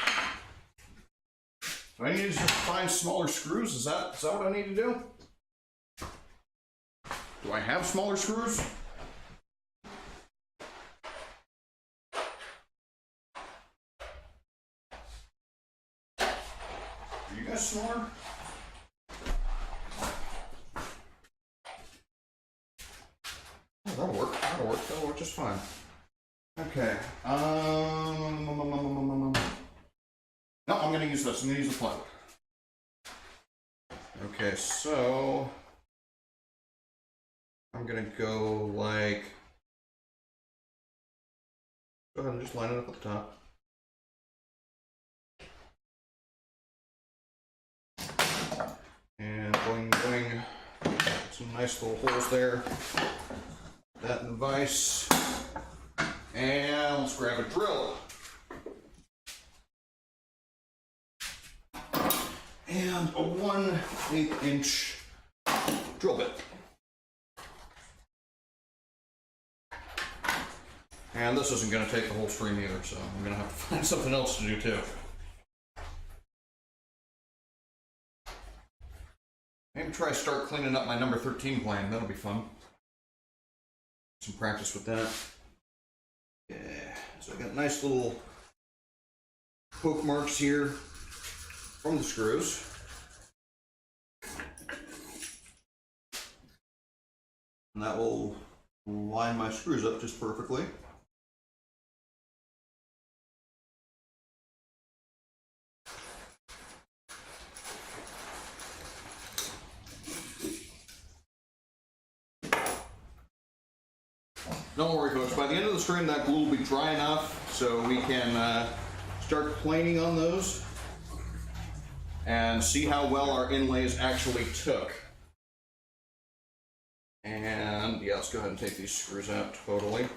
Do I need to just find smaller screws? Is that what I need to do? Do I have smaller screws? Are you guys smaller? Oh, that'll work. That'll work just fine. Okay. No, I'm going to use this. I'm going to use the plywood. Okay, so I'm going to go like, go ahead and just line it up at the top. And boing, boing. Some nice little holes there. That in the vise. And let's grab a drill. And a 1/8 inch drill bit. And this isn't going to take the whole stream either, so I'm going to have to find something else to do too. Maybe try to start cleaning up my number 13 plane. That'll be fun. Some practice with that. Yeah, so I got nice little poke marks here from the screws. And that will line my screws up just perfectly. Don't worry, folks. By the end of the stream, that glue will be dry enough so we can start planing on those and see how well our inlays actually took. And yeah, let's go ahead and take these screws out totally.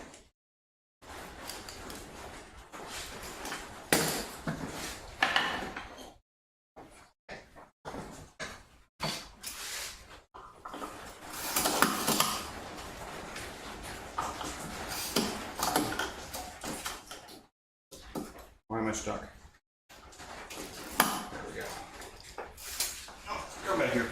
stuck. There we go. Oh, come back here.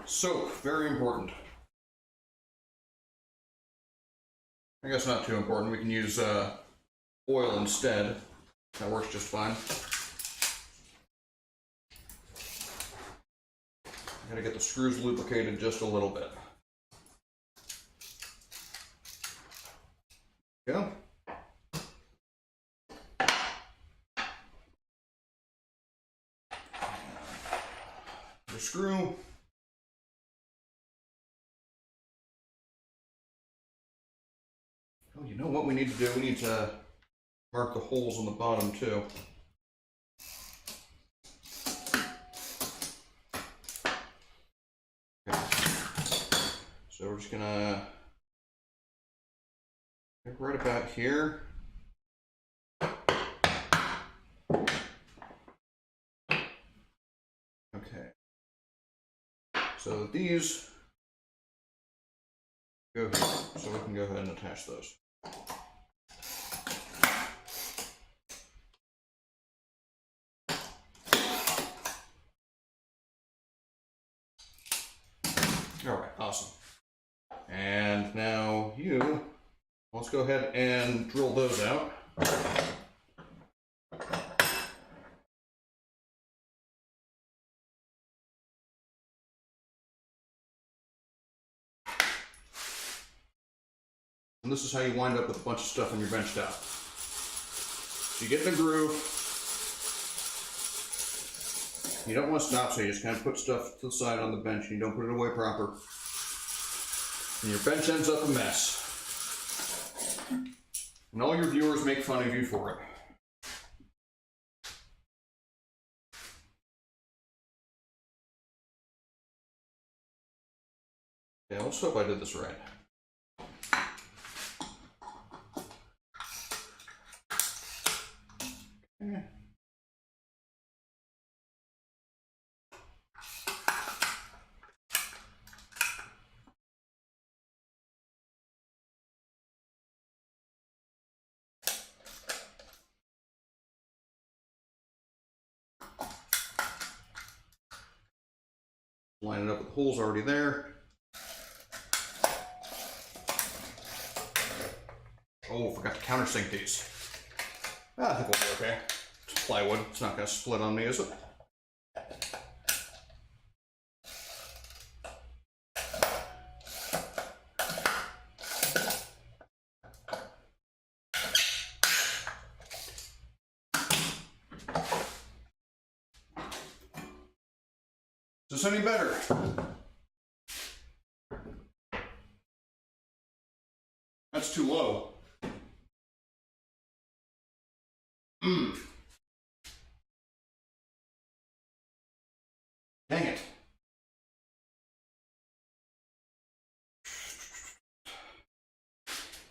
Soak, very important. I guess not too important. We can use oil instead. That works just fine. Gotta get the screws lubricated just a little bit. Go. The screw. Oh, you know what we need to do? We need to mark the holes on the bottom too. Okay. So we're just gonna get right about here. Okay. So these go here, so we can go ahead and attach those. All right, awesome. And now let's go ahead and drill those out. And this is how you wind up with a bunch of stuff on your bench top. So you get in a groove. You don't want to stop, so you just kind of put stuff to the side on the bench and you don't put it away proper. And your bench ends up a mess. And all your viewers make fun of you for it. Okay, let's hope I did this right. Okay. Line it up with the holes already there. Oh, forgot to countersink these. I think we'll be okay. It's plywood. It's not going to split on me, is it? Is this any better? That's too low. Dang it.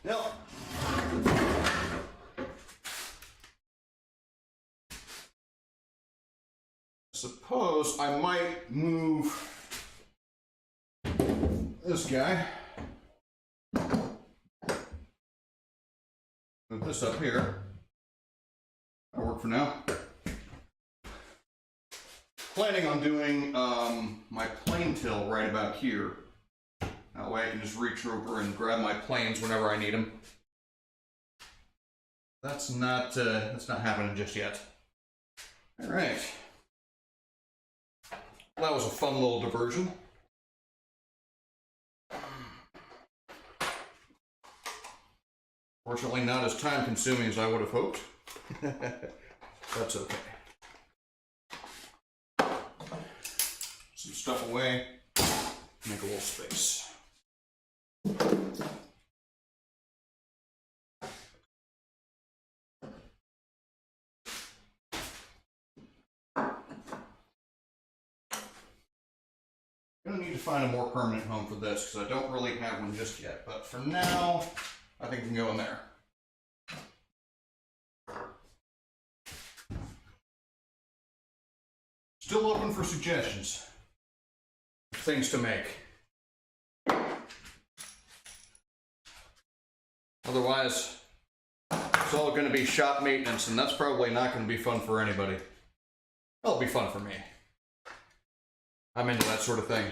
Well, suppose I might move this guy. Move this up here. That'll work for now. Planning on doing my plane till right about here. That way I can just reach over and grab my planes whenever I need them. That's not happening just yet. All right. Well, that was a fun little diversion. Fortunately, not as time consuming as I would have hoped. That's okay. Some stuff away, make a little space. I'm gonna need to find a more permanent home for this because I don't really have one just yet. But for now, I think it can go in there. Still open for suggestions. Things to make. Otherwise, it's all going to be shop maintenance, and that's probably not going to be fun for anybody. It'll be fun for me. I'm into that sort of thing.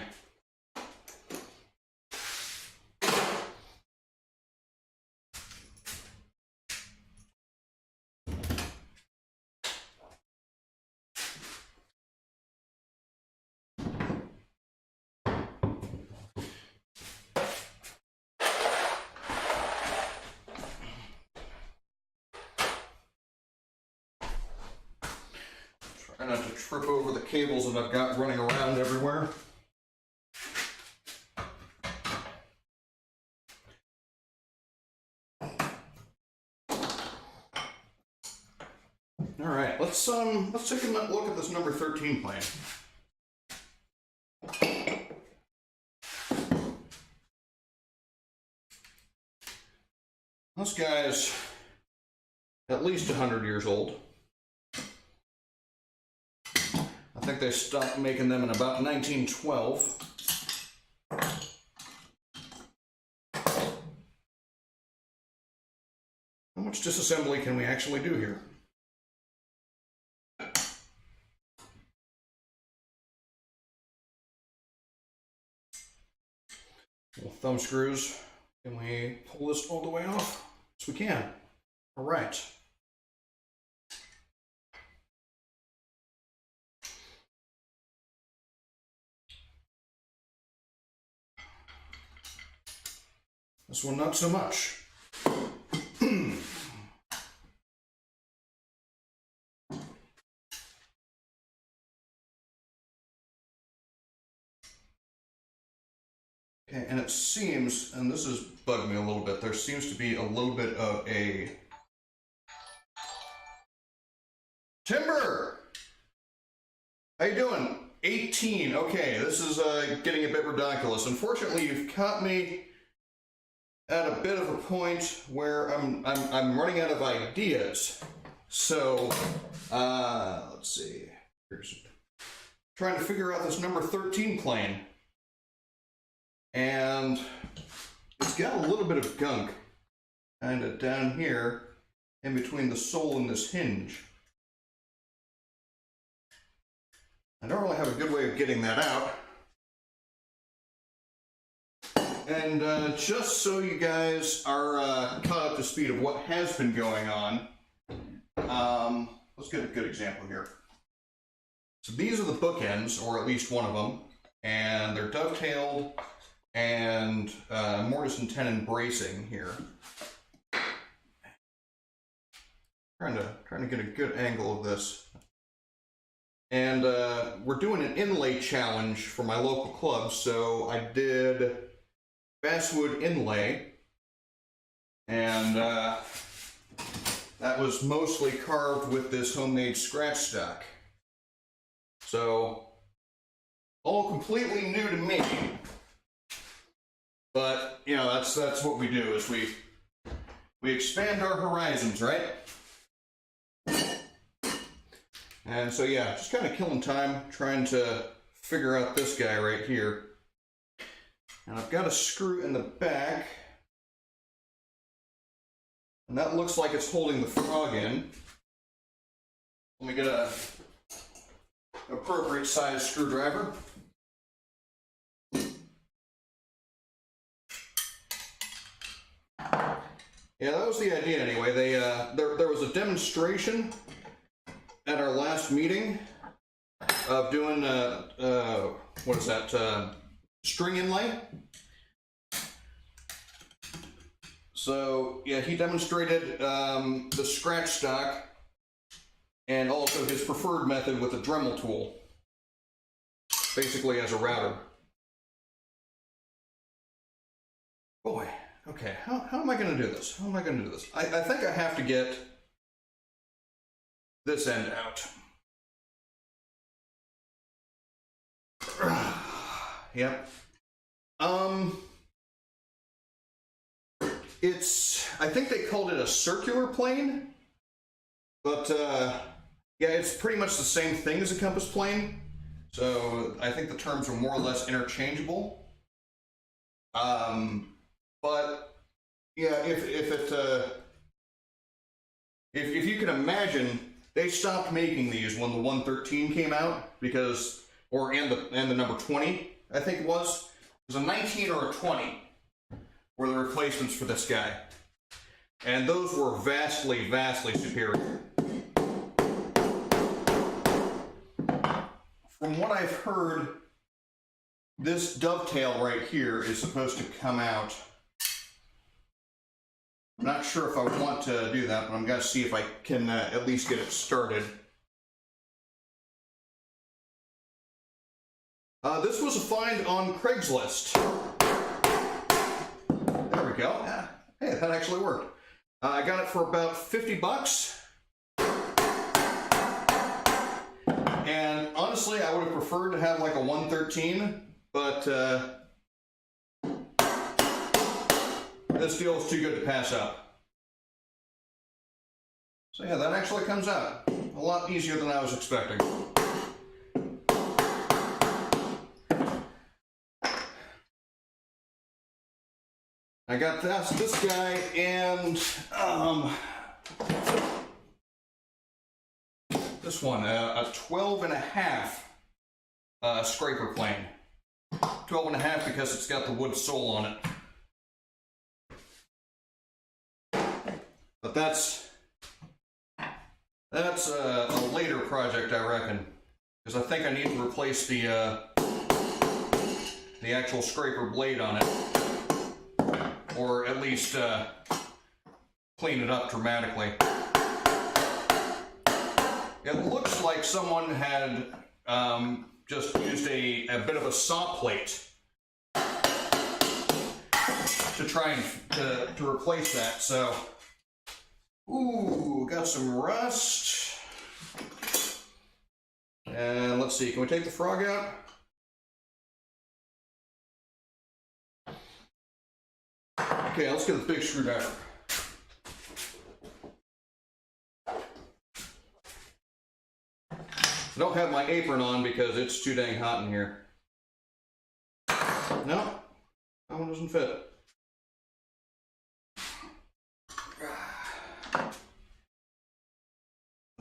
Try not to trip over the cables that I've got running around everywhere. All right, let's take a look at this number 13 plane. This guy's at least 100 years old. I think they stopped making them in about 1912. How much disassembly can we actually do here? Little thumb screws. Can we pull this all the way off? Yes, we can. All right. This one, not so much. Okay, and it seems, and this has bugged me a little bit, there seems to be a little bit of a... Timber! How you doing? 18. Okay, this is getting a bit ridiculous. Unfortunately, you've caught me at a bit of a point where I'm running out of ideas. So, let's see. Here's trying to figure out this number 13 plane. And it's got a little bit of gunk kind of down here in between the sole and this hinge. I don't really have a good way of getting that out. And just so you guys are caught up to speed of what has been going on, let's get a good example here. So these are the bookends, or at least one of them, and they're dovetailed and mortise and tenon bracing here. Trying to get a good angle of this. And we're doing an inlay challenge for my local club, so I did basswood inlay, and that was mostly carved with this homemade scratch stock. So, all completely new to me, but you know, that's what we do, is we expand our horizons, right? And so yeah, just kind of killing time trying to figure out this guy right here. And I've got a screw in the back, and that looks like it's holding the frog in. Let me get an appropriate size screwdriver. Yeah, that was the idea anyway. They there was a demonstration at our last meeting of doing what is that, string inlay. So yeah, he demonstrated the scratch stock and also his preferred method with a Dremel tool, basically as a router. Boy, okay, how am I going to do this? How am I going to do this? I think I have to get this end out. Yep. I think they called it a circular plane, but yeah, it's pretty much the same thing as a compass plane. So I think the terms are more or less interchangeable. But yeah, if you can imagine, they stopped making these when the 113 came out because, and the number 20, I think it was. It was a 19 or a 20 were the replacements for this guy. And those were vastly, vastly superior. From what I've heard, this dovetail right here is supposed to come out. I'm not sure if I want to do that, but I'm going to see if I can at least get it started. This was a find on Craigslist. There we go. Yeah. Hey, that actually worked. I got it for about 50 bucks. And honestly, I would have preferred to have like a 113, but this deal is too good to pass up. So yeah, that actually comes out a lot easier than I was expecting. I got this guy and this one, a 12.5 scraper plane. 12.5 because it's got the wood sole on it. But that's a later project, I reckon, because I think I need to replace the actual scraper blade on it, or at least clean it up dramatically. It looks like someone had just used a bit of a saw plate to try and to replace that. So, ooh, got some rust. And let's see, can we take the frog out? Okay, let's get the big screwdriver. I don't have my apron on because it's too dang hot in here. No, that one doesn't fit.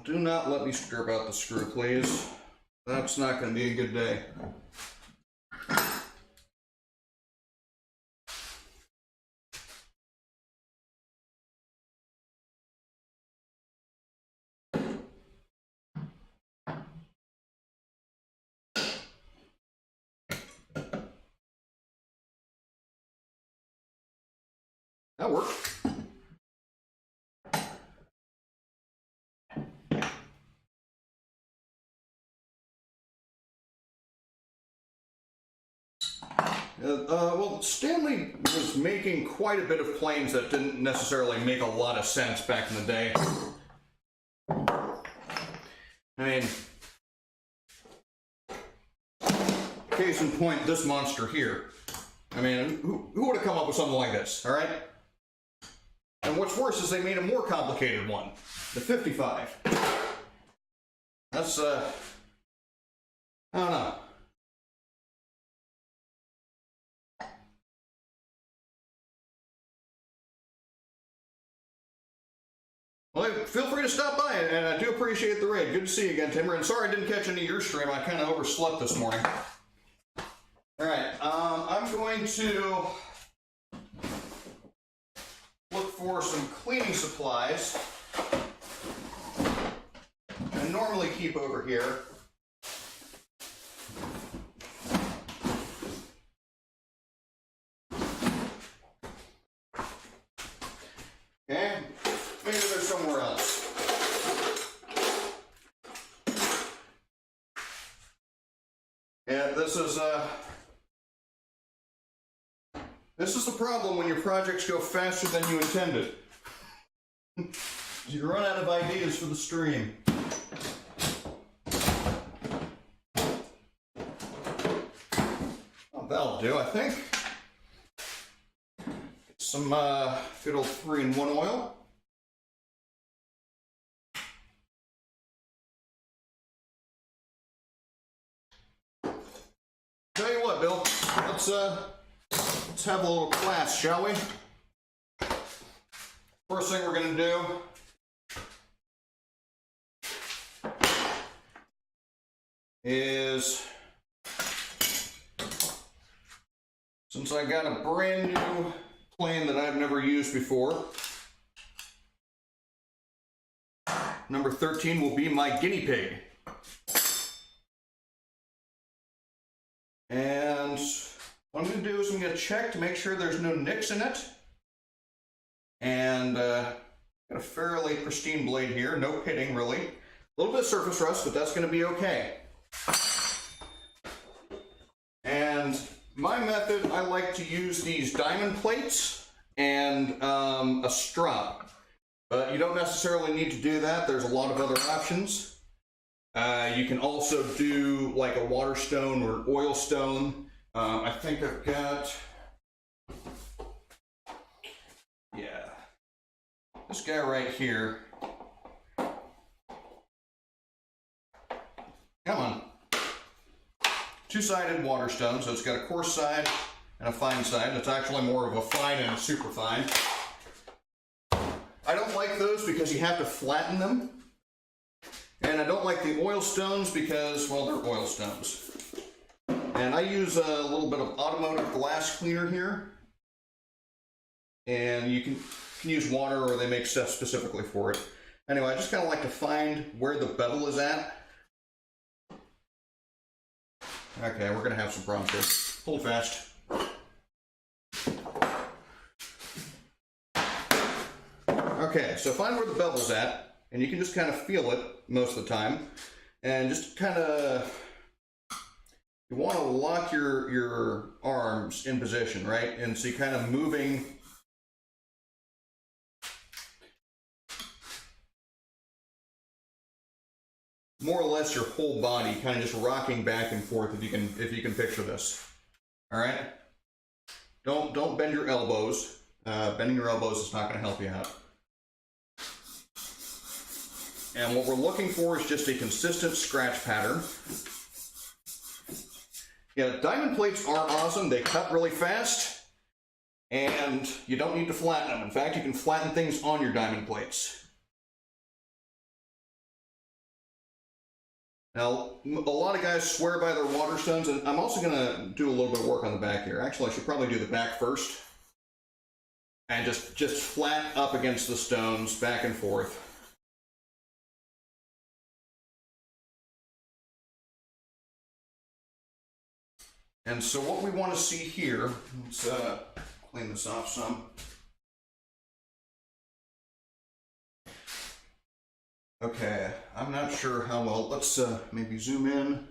Do not let me strip out the screw, please. That's not going to be a good day. That worked. Well, Stanley was making quite a bit of planes that didn't necessarily make a lot of sense back in the day. I mean, case in point, this monster here. I mean, who would have come up with something like this, all right? And what's worse is they made a more complicated one, the 55. That's, I don't know. Well, feel free to stop by, and I do appreciate the raid. Good to see you again, Timber. And sorry I didn't catch any of your stream. I kind of overslept this morning. All right, I'm going to look for some cleaning supplies. I normally keep over here. Okay, maybe they're somewhere else. Yeah, this is the problem when your projects go faster than you intended. You run out of ideas for the stream. Oh, that'll do, I think. Get some good old 3-in-1 oil. Tell you what, Bill, let's have a little class, shall we? First thing we're gonna do is, since I got a brand new plane that I've never used before, number 13 will be my guinea pig. And what I'm going to do is I'm going to check to make sure there's no nicks in it. And got a fairly pristine blade here, no pitting really. A little bit of surface rust, but that's going to be okay. And my method, I like to use these diamond plates and a strop. But you don't necessarily need to do that. There's a lot of other options. You can also do like a water stone or oil stone. I think I've got, yeah, this guy right here. Come on. Two-sided water stone, so it's got a coarse side and a fine side. It's actually more of a fine and a super fine. I don't like those because you have to flatten them. And I don't like the oil stones because, well, they're oil stones. And I use a little bit of automotive glass cleaner here. And you can use water, or they make stuff specifically for it. Anyway, I just kind of like to find where the bevel is at. Okay, we're going to have some problems here. Hold fast. Okay, so find where the bevel's at. And you can just kind of feel it most of the time. And just kind of, you want to lock your arms in position, right? And so you're kind of moving more or less your whole body, kind of just rocking back and forth, if you can picture this. All right? Don't bend your elbows. Bending your elbows is not going to help you out. And what we're looking for is just a consistent scratch pattern. Yeah, diamond plates are awesome. They cut really fast, and you don't need to flatten them. In fact, you can flatten things on your diamond plates. Now, a lot of guys swear by their water stones, and I'm also going to do a little bit of work on the back here. Actually, I should probably do the back first. And just flat up against the stones, back and forth. And so what we want to see here, let's clean this off some. Okay, I'm not sure how well, let's maybe zoom in.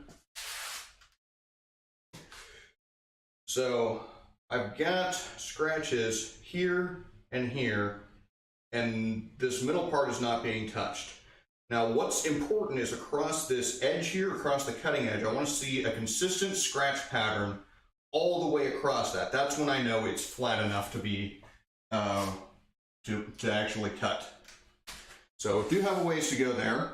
So I've got scratches here and here, and this middle part is not being touched. Now, what's important is across this edge here, across the cutting edge, I want to see a consistent scratch pattern all the way across that. That's when I know it's flat enough to be, to actually cut. So, do have a ways to go there.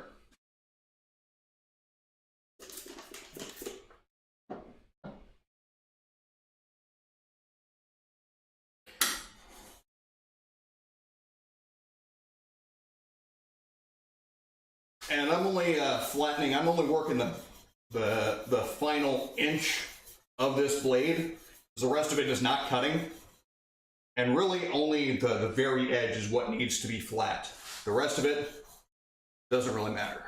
And I'm only flattening, I'm only working the final inch of this blade. The rest of it is not cutting. And really only the very edge is what needs to be flat. The rest of it doesn't really matter.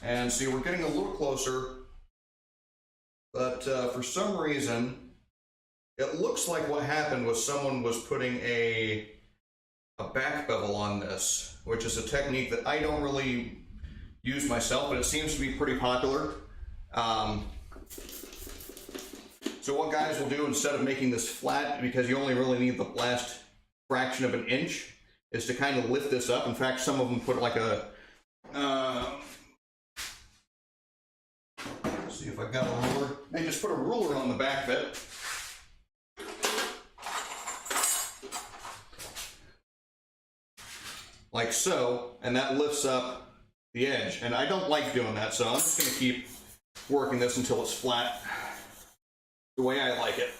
And see, we're getting a little closer, but for some reason, it looks like what happened was someone was putting a back bevel on this, which is a technique that I don't really used myself, but it seems to be pretty popular. So what guys will do, instead of making this flat, because you only really need the last fraction of an inch, is to kind of lift this up. In fact, some of them put like a, let's see if I got a ruler. They just put a ruler on the back of it. Like so, and that lifts up the edge. And I don't like doing that, so I'm just gonna keep working this until it's flat the way I like it.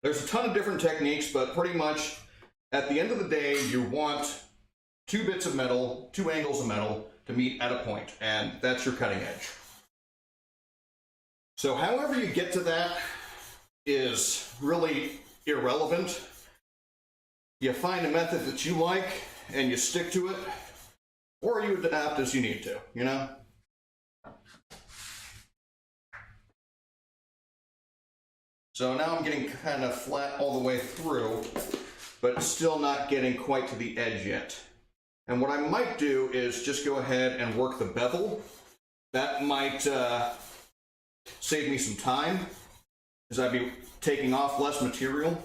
There's a ton of different techniques, but pretty much at the end of the day, you want 2 bits of metal, 2 angles of metal to meet at a point, and that's your cutting edge. So however you get to that is really irrelevant. You find a method that you like and you stick to it, or you adapt as you need to, you know? So now I'm getting kind of flat all the way through, but still not getting quite to the edge yet. And what I might do is just go ahead and work the bevel. That might save me some time, as I'd be taking off less material.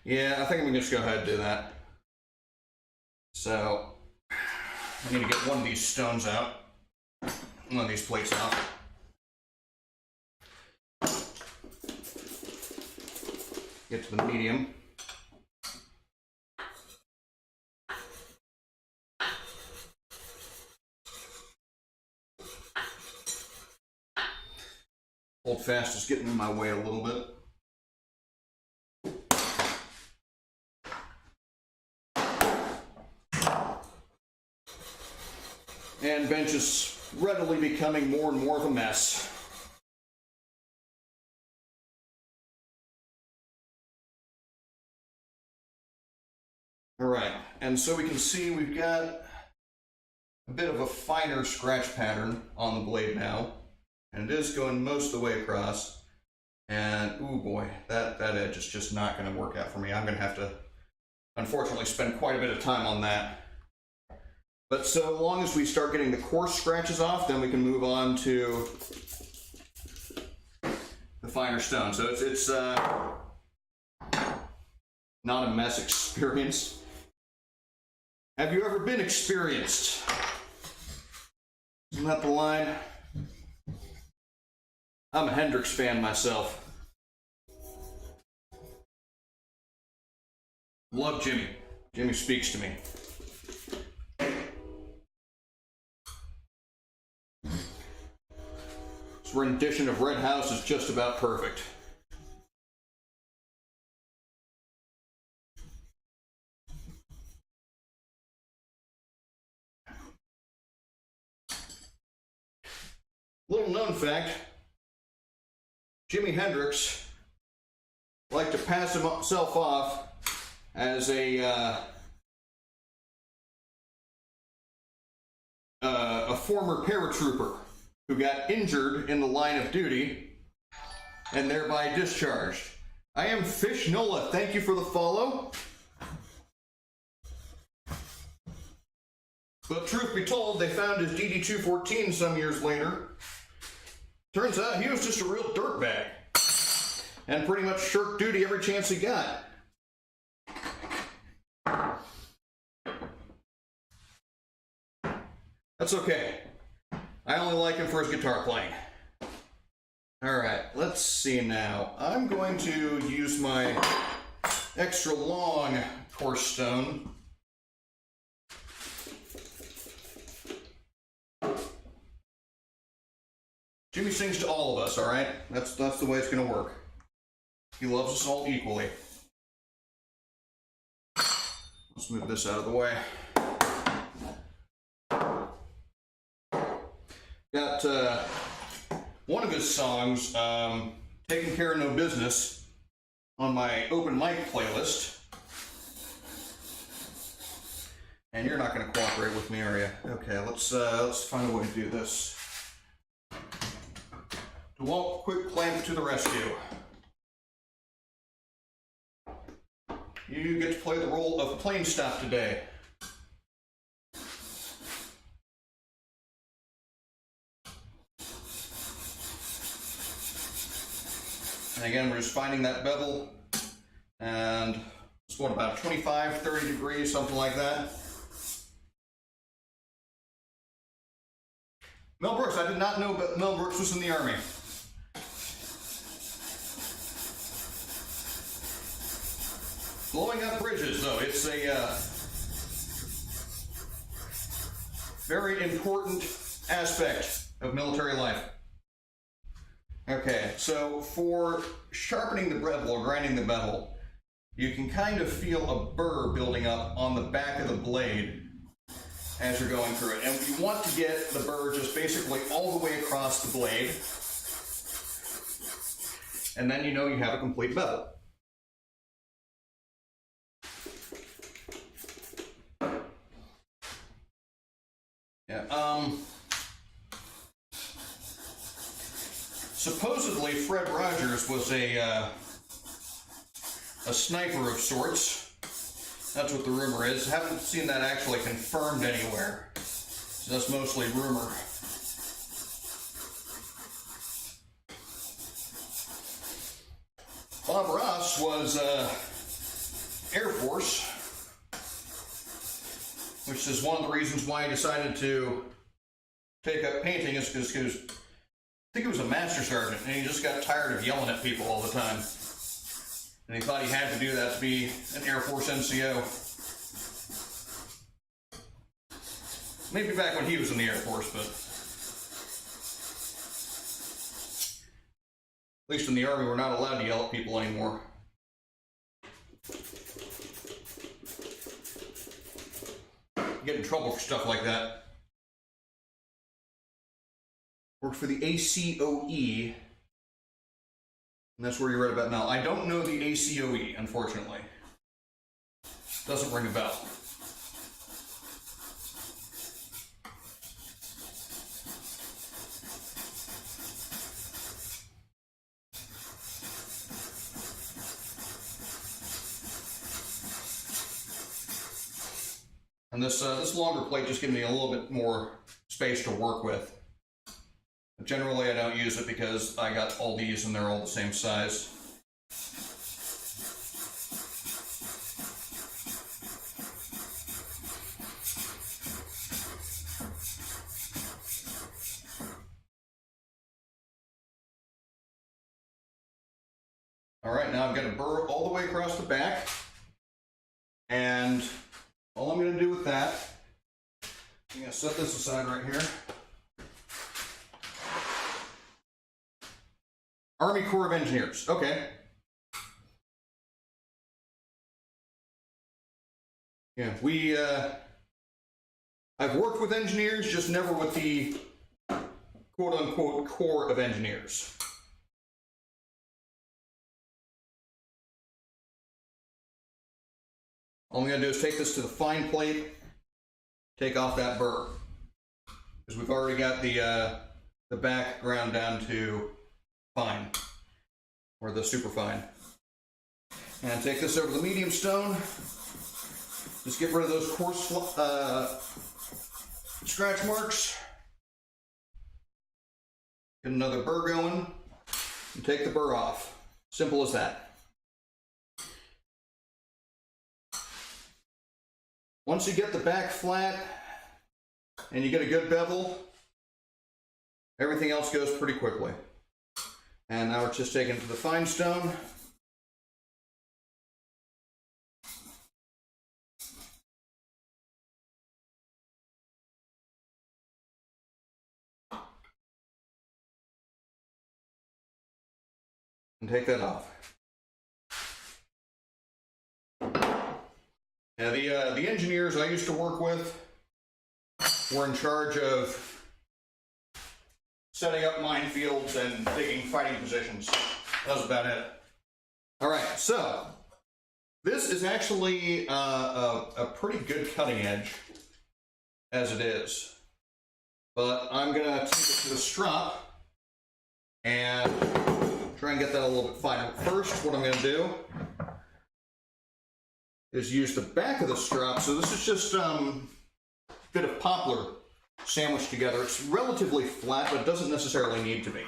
Yeah, I think I'm gonna just go ahead and do that. So, I'm gonna get one of these stones out, one of these plates out. Get to the medium. Hold fast is getting in my way a little bit. And bench is readily becoming more and more of a mess. All right, and so we can see we've got a bit of a finer scratch pattern on the blade now, and it is going most of the way across. And ooh boy, that edge is just not going to work out for me. I'm going to have to, unfortunately, spend quite a bit of time on that. But so long as we start getting the coarse scratches off, then we can move on to the finer stone. So it's not a mess experience. Have you ever been experienced? Isn't that the line? I'm a Hendrix fan myself. Love Jimmy. Jimmy speaks to me. This rendition of Red House is just about perfect. Little known fact, Jimi Hendrix liked to pass himself off as a former paratrooper who got injured in the line of duty and thereby discharged. I am Fish Nola. Thank you for the follow. But truth be told, they found his DD-214 some years later. Turns out he was just a real dirtbag and pretty much shirked duty every chance he got. That's okay. I only like him for his guitar playing. Alright, let's see now. I'm going to use my extra long coarse stone. Jimmy sings to all of us, alright? That's the way it's going to work. He loves us all equally. Let's move this out of the way. Got one of his songs, Taking Care of No Business, on my open mic playlist. And you're not going to cooperate with me, are you? Okay, let's find a way to do this. DeWalt Quick Clamp to the rescue. You get to play the role of plane stop today. And again, we're just finding that bevel, and it's what, about 25, 30 degrees, something like that. Mel Brooks, I did not know but Mel Brooks was in the Army. Blowing up bridges, though, it's a very important aspect of military life. Okay, so for sharpening the bevel or grinding the bevel, you can kind of feel a burr building up on the back of the blade as you're going through it. And you want to get the burr just basically all the way across the blade, and then you know you have a complete bevel. Yeah, supposedly Fred Rogers was a sniper of sorts. That's what the rumor is. Haven't seen that actually confirmed anywhere. So that's mostly rumor. Bob Ross was Air Force, which is one of the reasons why he decided to take up painting, is because I think he was a master sergeant, and he just got tired of yelling at people all the time. And he thought he had to do that to be an Air Force NCO. Maybe back when he was in the Air Force, but at least in the Army, we're not allowed to yell at people anymore. You get in trouble for stuff like that. Worked for the ACOE, and that's where you read about now. I don't know the ACOE, unfortunately. Doesn't ring a bell. And this longer plate just gives me a little bit more space to work with. Generally, I don't use it because I got all these and they're all the same size. All right, now I've got a burr all the way across the back, and all I'm going to do with that, I'm going to set this aside right here. Army Corps of Engineers, okay. Yeah, I've worked with engineers, just never with the quote-unquote Corps of Engineers. All I'm going to do is take this to the fine plate, take off that burr, because we've already got the back ground down to fine, or the super fine. And take this over to the medium stone. Just get rid of those coarse scratch marks. Get another burr going, and take the burr off. Simple as that. Once you get the back flat and you get a good bevel, everything else goes pretty quickly. And now we're just taking it to the fine stone. And take that off. Now the engineers I used to work with were in charge of setting up minefields and taking fighting positions. That was about it. All right, so this is actually a pretty good cutting edge as it is. But I'm gonna take it to the strop and try and get that a little bit finer. First, what I'm going to do is use the back of the strap. So this is just a bit of poplar sandwiched together. It's relatively flat, but it doesn't necessarily need to be.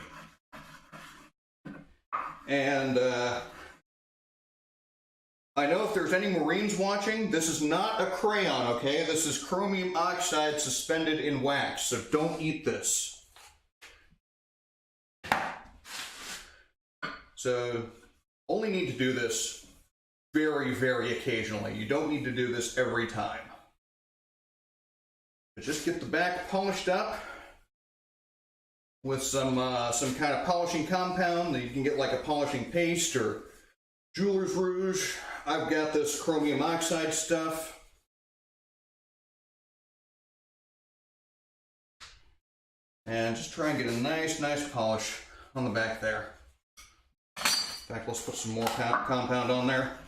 And I know if there's any Marines watching, this is not a crayon, okay? This is chromium oxide suspended in wax, so don't eat this. So, only need to do this very, very occasionally. You don't need to do this every time. But just get the back polished up with some kind of polishing compound that you can get like a polishing paste or jeweler's rouge. I've got this chromium oxide stuff. And just try and get a nice polish on the back there. In fact, let's put some more compound on there.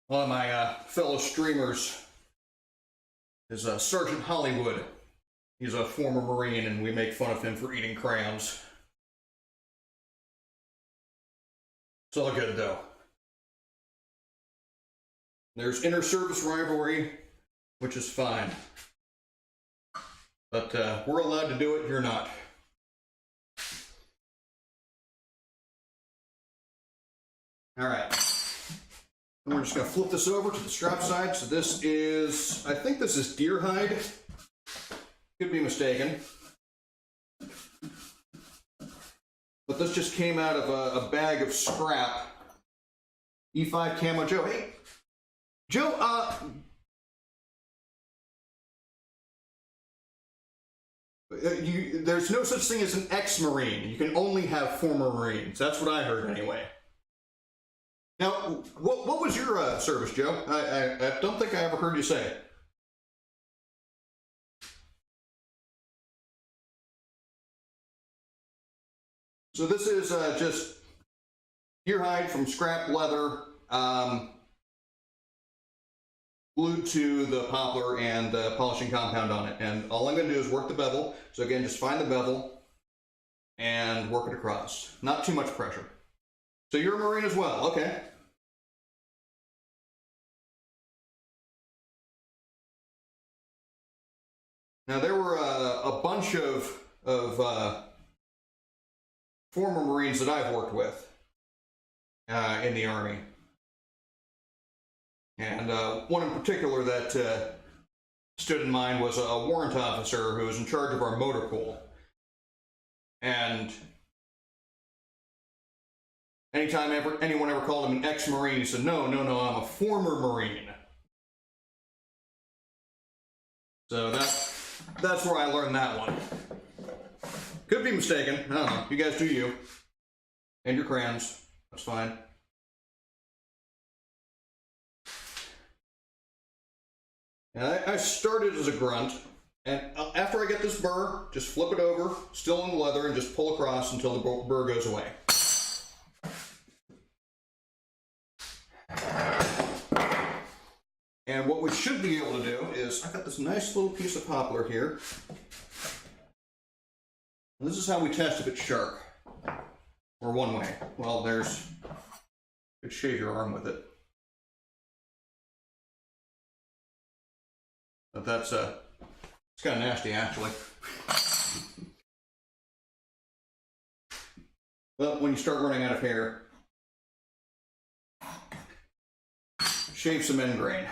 One of my fellow streamers is Sergeant Hollywood. He's a former Marine, and we make fun of him for eating crayons. It's all good, though. There's inter-service rivalry, which is fine. But we're allowed to do it, you're not. All right. And we're just going to flip this over to the strap side. So this is, I think this is deer hide. Could be mistaken. But this just came out of a bag of scrap. E5 Camo Joe. Hey, Joe, there's no such thing as an ex-Marine. You can only have former Marines. That's what I heard anyway. Now, what was your service, Joe? I don't think I ever heard you say it. So this is just deer hide from scrap leather, glued to the poplar and polishing compound on it. And all I'm going to do is work the bevel. So again, just find the bevel and work it across. Not too much pressure. So you're a Marine as well, okay. Now there were a bunch of former Marines that I've worked with in the Army. And one in particular that stood in mind was a warrant officer who was in charge of our motor pool. And anytime anyone ever called him an ex-Marine, he said, no, I'm a former Marine. So that's where I learned that one. Could be mistaken. I don't know. You guys do you. And your crayons. That's fine. And I started as a grunt. And after I get this burr, just flip it over, still in the leather, and just pull across until the burr goes away. And what we should be able to do is, I've got this nice little piece of poplar here. And this is how we test if it's sharp. Or one way. Well, there's, you could shave your arm with it. But that's, it's kind of nasty actually. Well, when you start running out of hair, shave some end grain.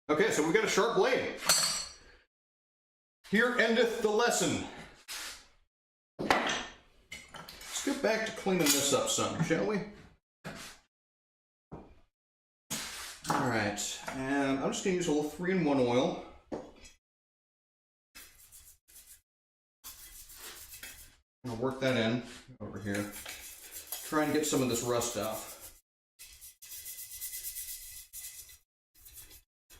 Okay, so we've got a sharp blade. Here endeth the lesson. Let's get back to cleaning this up some, shall we? All right, and I'm just going to use a little 3-in-1 oil. I'm going to work that in over here. Try and get some of this rust off.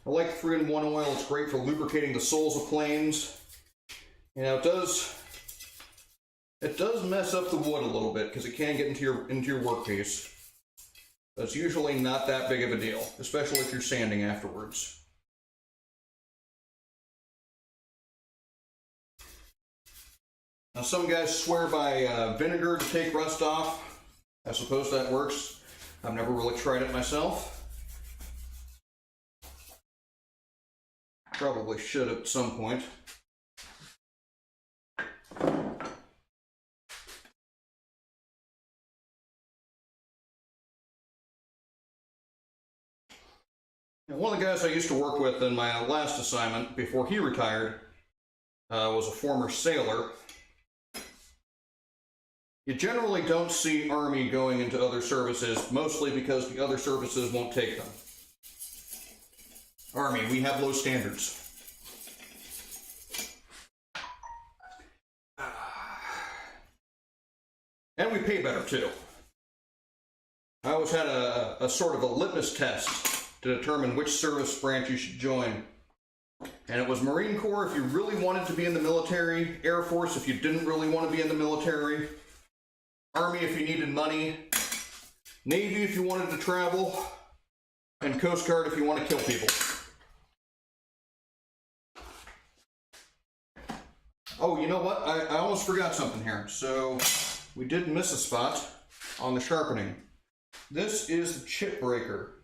I like 3-in-1 oil. It's great for lubricating the soles of planes. You know, it does It does mess up the wood a little bit because it can get into your workpiece. But it's usually not that big of a deal, especially if you're sanding afterwards. Now some guys swear by vinegar to take rust off. I suppose that works. I've never really tried it myself. Probably should at some point. Now, one of the guys I used to work with in my last assignment before he retired was a former sailor. You generally don't see Army going into other services, mostly because the other services won't take them. Army, we have low standards. And we pay better too. I always had a sort of a litmus test to determine which service branch you should join. And it was Marine Corps if you really wanted to be in the military, Air Force if you didn't really want to be in the military, Army if you needed money, Navy if you wanted to travel, and Coast Guard if you want to kill people. Oh, you know what? I almost forgot something here. So we did miss a spot on the sharpening. This is the chip breaker.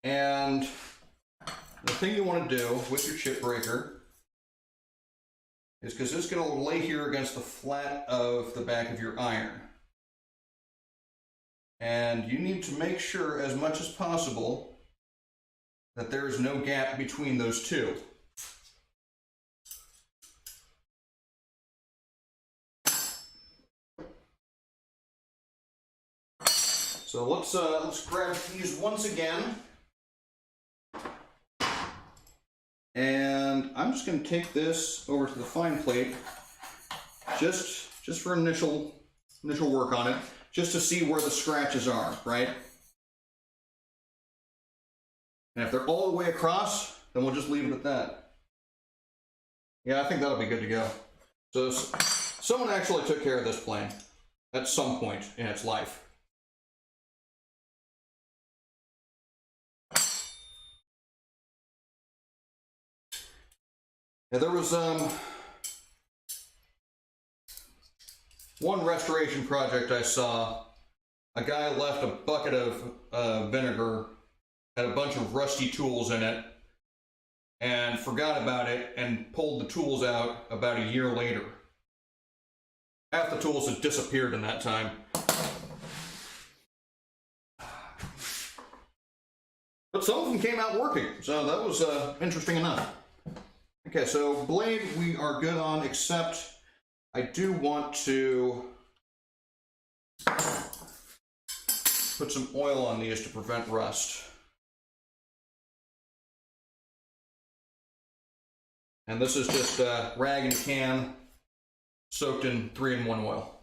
And the thing you want to do with your chip breaker is because it's going to lay here against the flat of the back of your iron. And you need to make sure as much as possible that there is no gap between those two. So let's grab these once again. And I'm just going to take this over to the fine plate just for initial work on it, just to see where the scratches are, right? And if they're all the way across, then we'll just leave it at that. Yeah, I think that'll be good to go. So someone actually took care of this plane at some point in its life. Yeah, there was one restoration project I saw. A guy left a bucket of vinegar, had a bunch of rusty tools in it, and forgot about it and pulled the tools out about a year later. Half the tools had disappeared in that time. But some of them came out working, so that was interesting enough. Okay, so blade we are good on, except I do want to put some oil on these to prevent rust. And this is just rag and can soaked in 3-in-1 oil.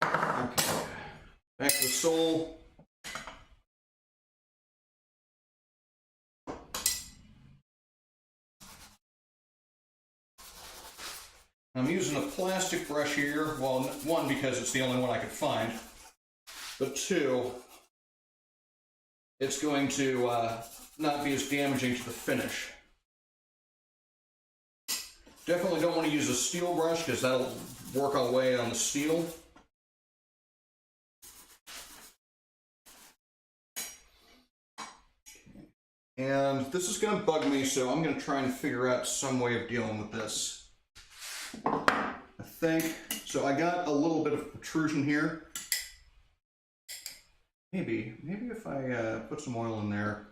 Okay, back to the sole. I'm using a plastic brush here. Well, one, because it's the only one I could find, but two, it's going to not be as damaging to the finish. Definitely don't want to use a steel brush because that'll work away on the steel. And this is going to bug me, so I'm going to try and figure out some way of dealing with this. I think, so I got a little bit of protrusion here. Maybe if I put some oil in there,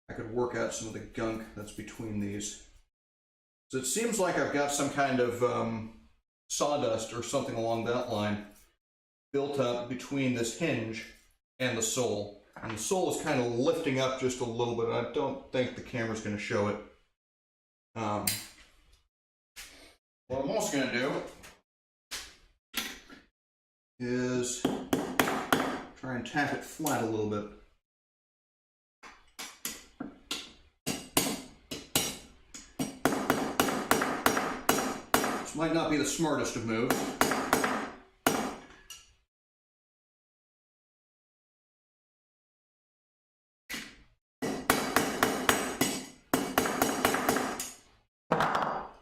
I could work out some of the gunk that's between these. So it seems like I've got some kind of sawdust or something along that line built up between this hinge and the sole. And the sole is kind of lifting up just a little bit. I don't think the camera's going to show it. What I'm also going to do is try try and tap it flat a little bit. This might not be the smartest of moves.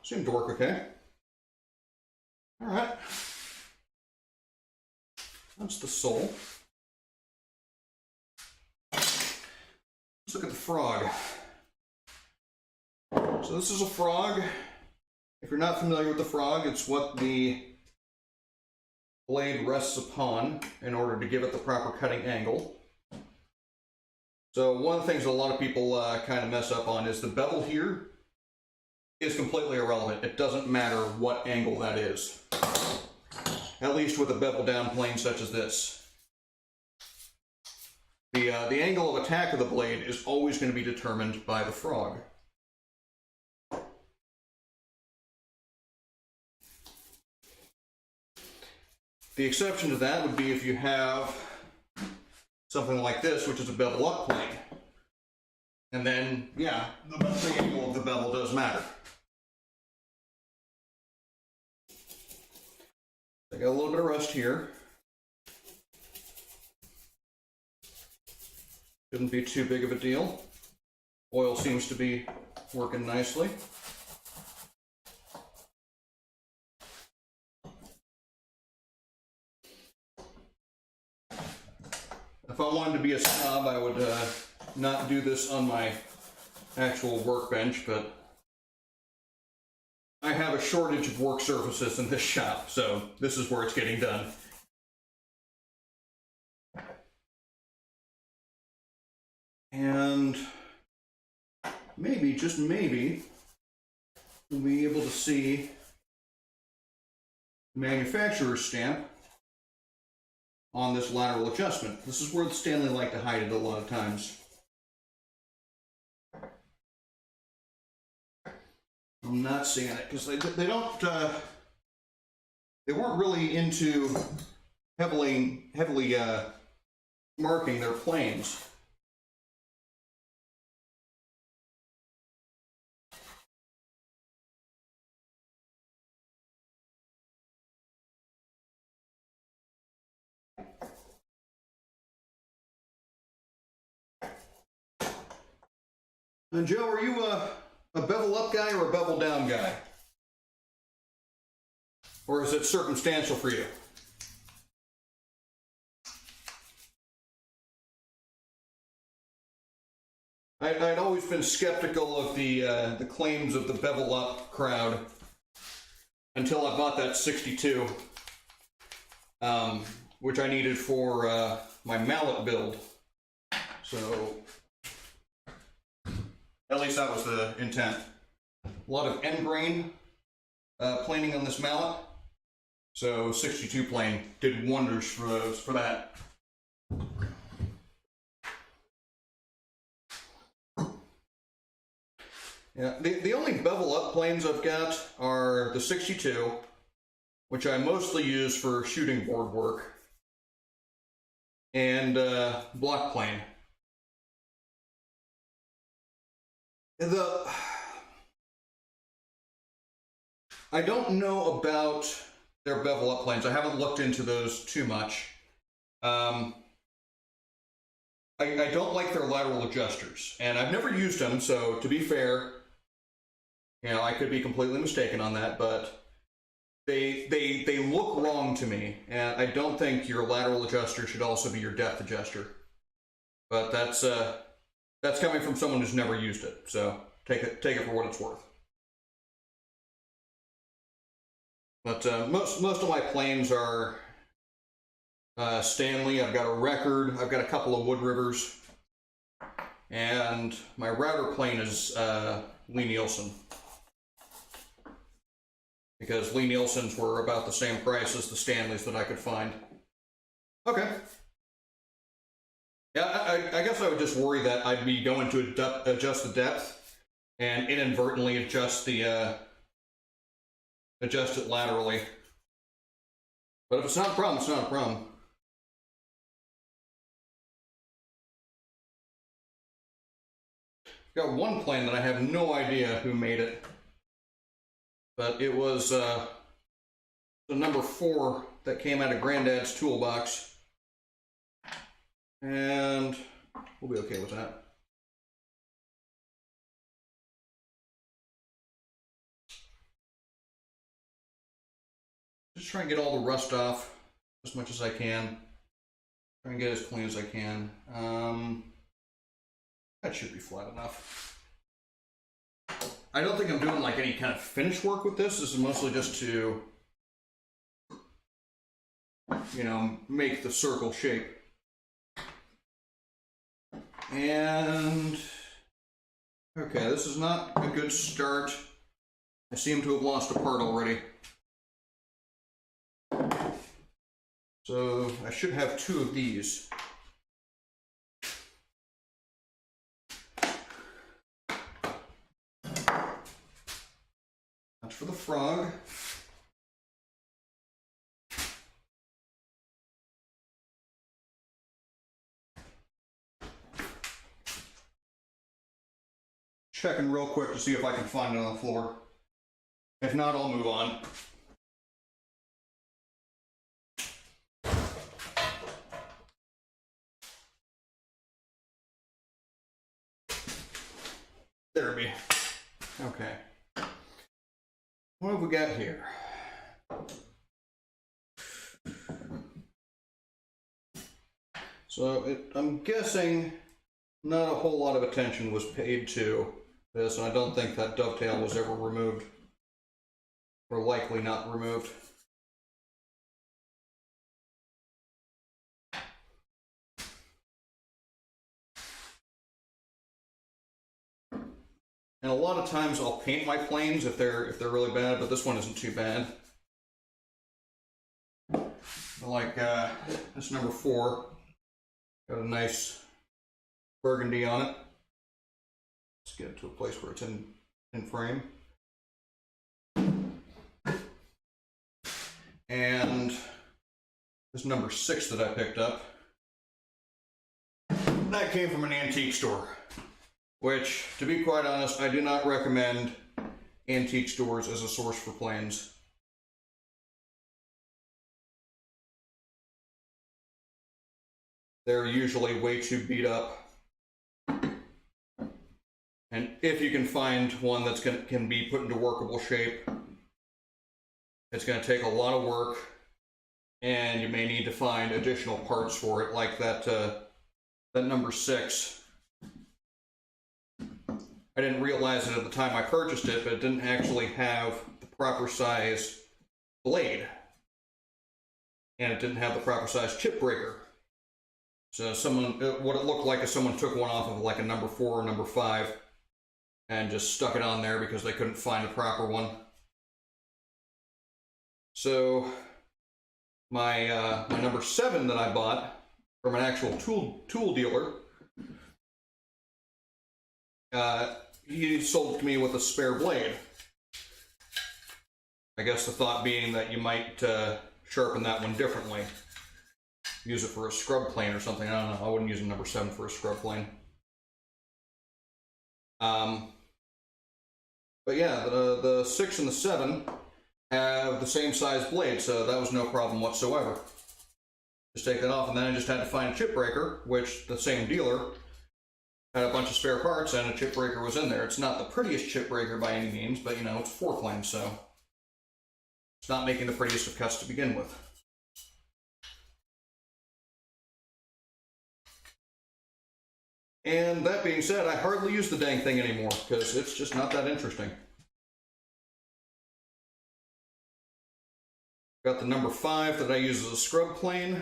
Seemed to work okay. All right. That's the sole. Let's look at the frog. So this is a frog. If you're not familiar with the frog, it's what the blade rests upon in order to give it the proper cutting angle. So one of the things that a lot of people kind of mess up on is the bevel here is completely irrelevant. It doesn't matter what angle that is. At least with a bevel down plane such as this. The angle of attack of the blade is always going to be determined by the frog. The exception to that would be if you have something like this, which is a bevel up plane. And then, yeah, the angle of the bevel does matter. I got a little bit of rust here. Shouldn't be too big of a deal. Oil seems to be working nicely. If I wanted to be a snob, I would not do this on my actual workbench, but I have a shortage of work surfaces in this shop, so this is where it's getting done. And maybe, just maybe, we'll be able to see the manufacturer's stamp on this lateral adjustment. This is where the Stanley like to hide it a lot of times. I'm not seeing it because they don't they weren't really into heavily marking their planes. And Joe, are you a bevel up guy or a bevel down guy? Or is it circumstantial for you? I'd always been skeptical of the claims of the bevel up crowd until I bought that 62, which I needed for my mallet build. So at least that was the intent. A lot of end grain planing on this mallet. So 62 plane did wonders for that. Yeah, the only bevel up planes I've got are the 62, which I mostly use for shooting board work, and block plane. I don't know about their bevel up planes. I haven't looked into those too much. I don't like their lateral adjusters, and I've never used them, so to be fair, you know, I could be completely mistaken on that, but they look wrong to me, and I don't think your lateral adjuster should also be your depth adjuster. But that's coming from someone who's never used it, so take it for what it's worth. But most of my planes are Stanley. I've got a Record. I've got a couple of Wood Rivers, and my router plane is Lee Nielsen, because Lee Nielsen's were about the same price as the Stanleys that I could find. Okay. Yeah, I guess I would just worry that I'd be going to adjust the depth and inadvertently adjust it laterally. But if it's not a problem, it's not a problem. got one plane that I have no idea who made it, but it was the number 4 that came out of Granddad's toolbox, and we'll be okay with that. Just try and get all the rust off as much as I can. Try and get as clean as I can. That should be flat enough. I don't think I'm doing like any kind of finish work with this. This is mostly just to, you know, make the circle shape. And okay, this is not a good start. I seem to have lost a part already. So I should have 2 of these. That's for the frog. Checking real quick to see if I can find it on the floor. If not, I'll move on. There it be. Okay. What have we got here? So I'm guessing not a whole lot of attention was paid to this, and I don't think that dovetail was ever removed, or likely not removed. And a lot of times I'll paint my planes if they're really bad, but this one isn't too bad. Like this number 4, got a nice burgundy on it. Let's get it to a place where it's in frame. And this number 6 that I picked up, that came from an antique store. Which, to be quite honest, I do not recommend antique stores as a source for planes. They're usually way too beat up. And if you can find one that's can be put into workable shape, it's going to take a lot of work, and you may need to find additional parts for it, like that number 6. I didn't realize it at the time I purchased it, but it didn't actually have the proper size blade. And it didn't have the proper size chip breaker. So what it looked like is someone took one off of like a number 4 or number 5 and just stuck it on there because they couldn't find the proper one. So my number 7 that I bought from an actual tool dealer, he sold it to me with a spare blade. I guess the thought being that you might sharpen that one differently. Use it for a scrub plane or something. I don't know. I wouldn't use a number 7 for a scrub plane. But yeah, the 6 and the 7 have the same size blade, so that was no problem whatsoever. Just take that off, and then I just had to find a chip breaker, which the same dealer had a bunch of spare parts, and a chip breaker was in there. It's not the prettiest chip breaker by any means, but you know, it's 4-plane, so it's not making the prettiest of cuts to begin with. And that being said, I hardly use the dang thing anymore, because it's just not that interesting. Got the number 5 that I use as a scrub plane.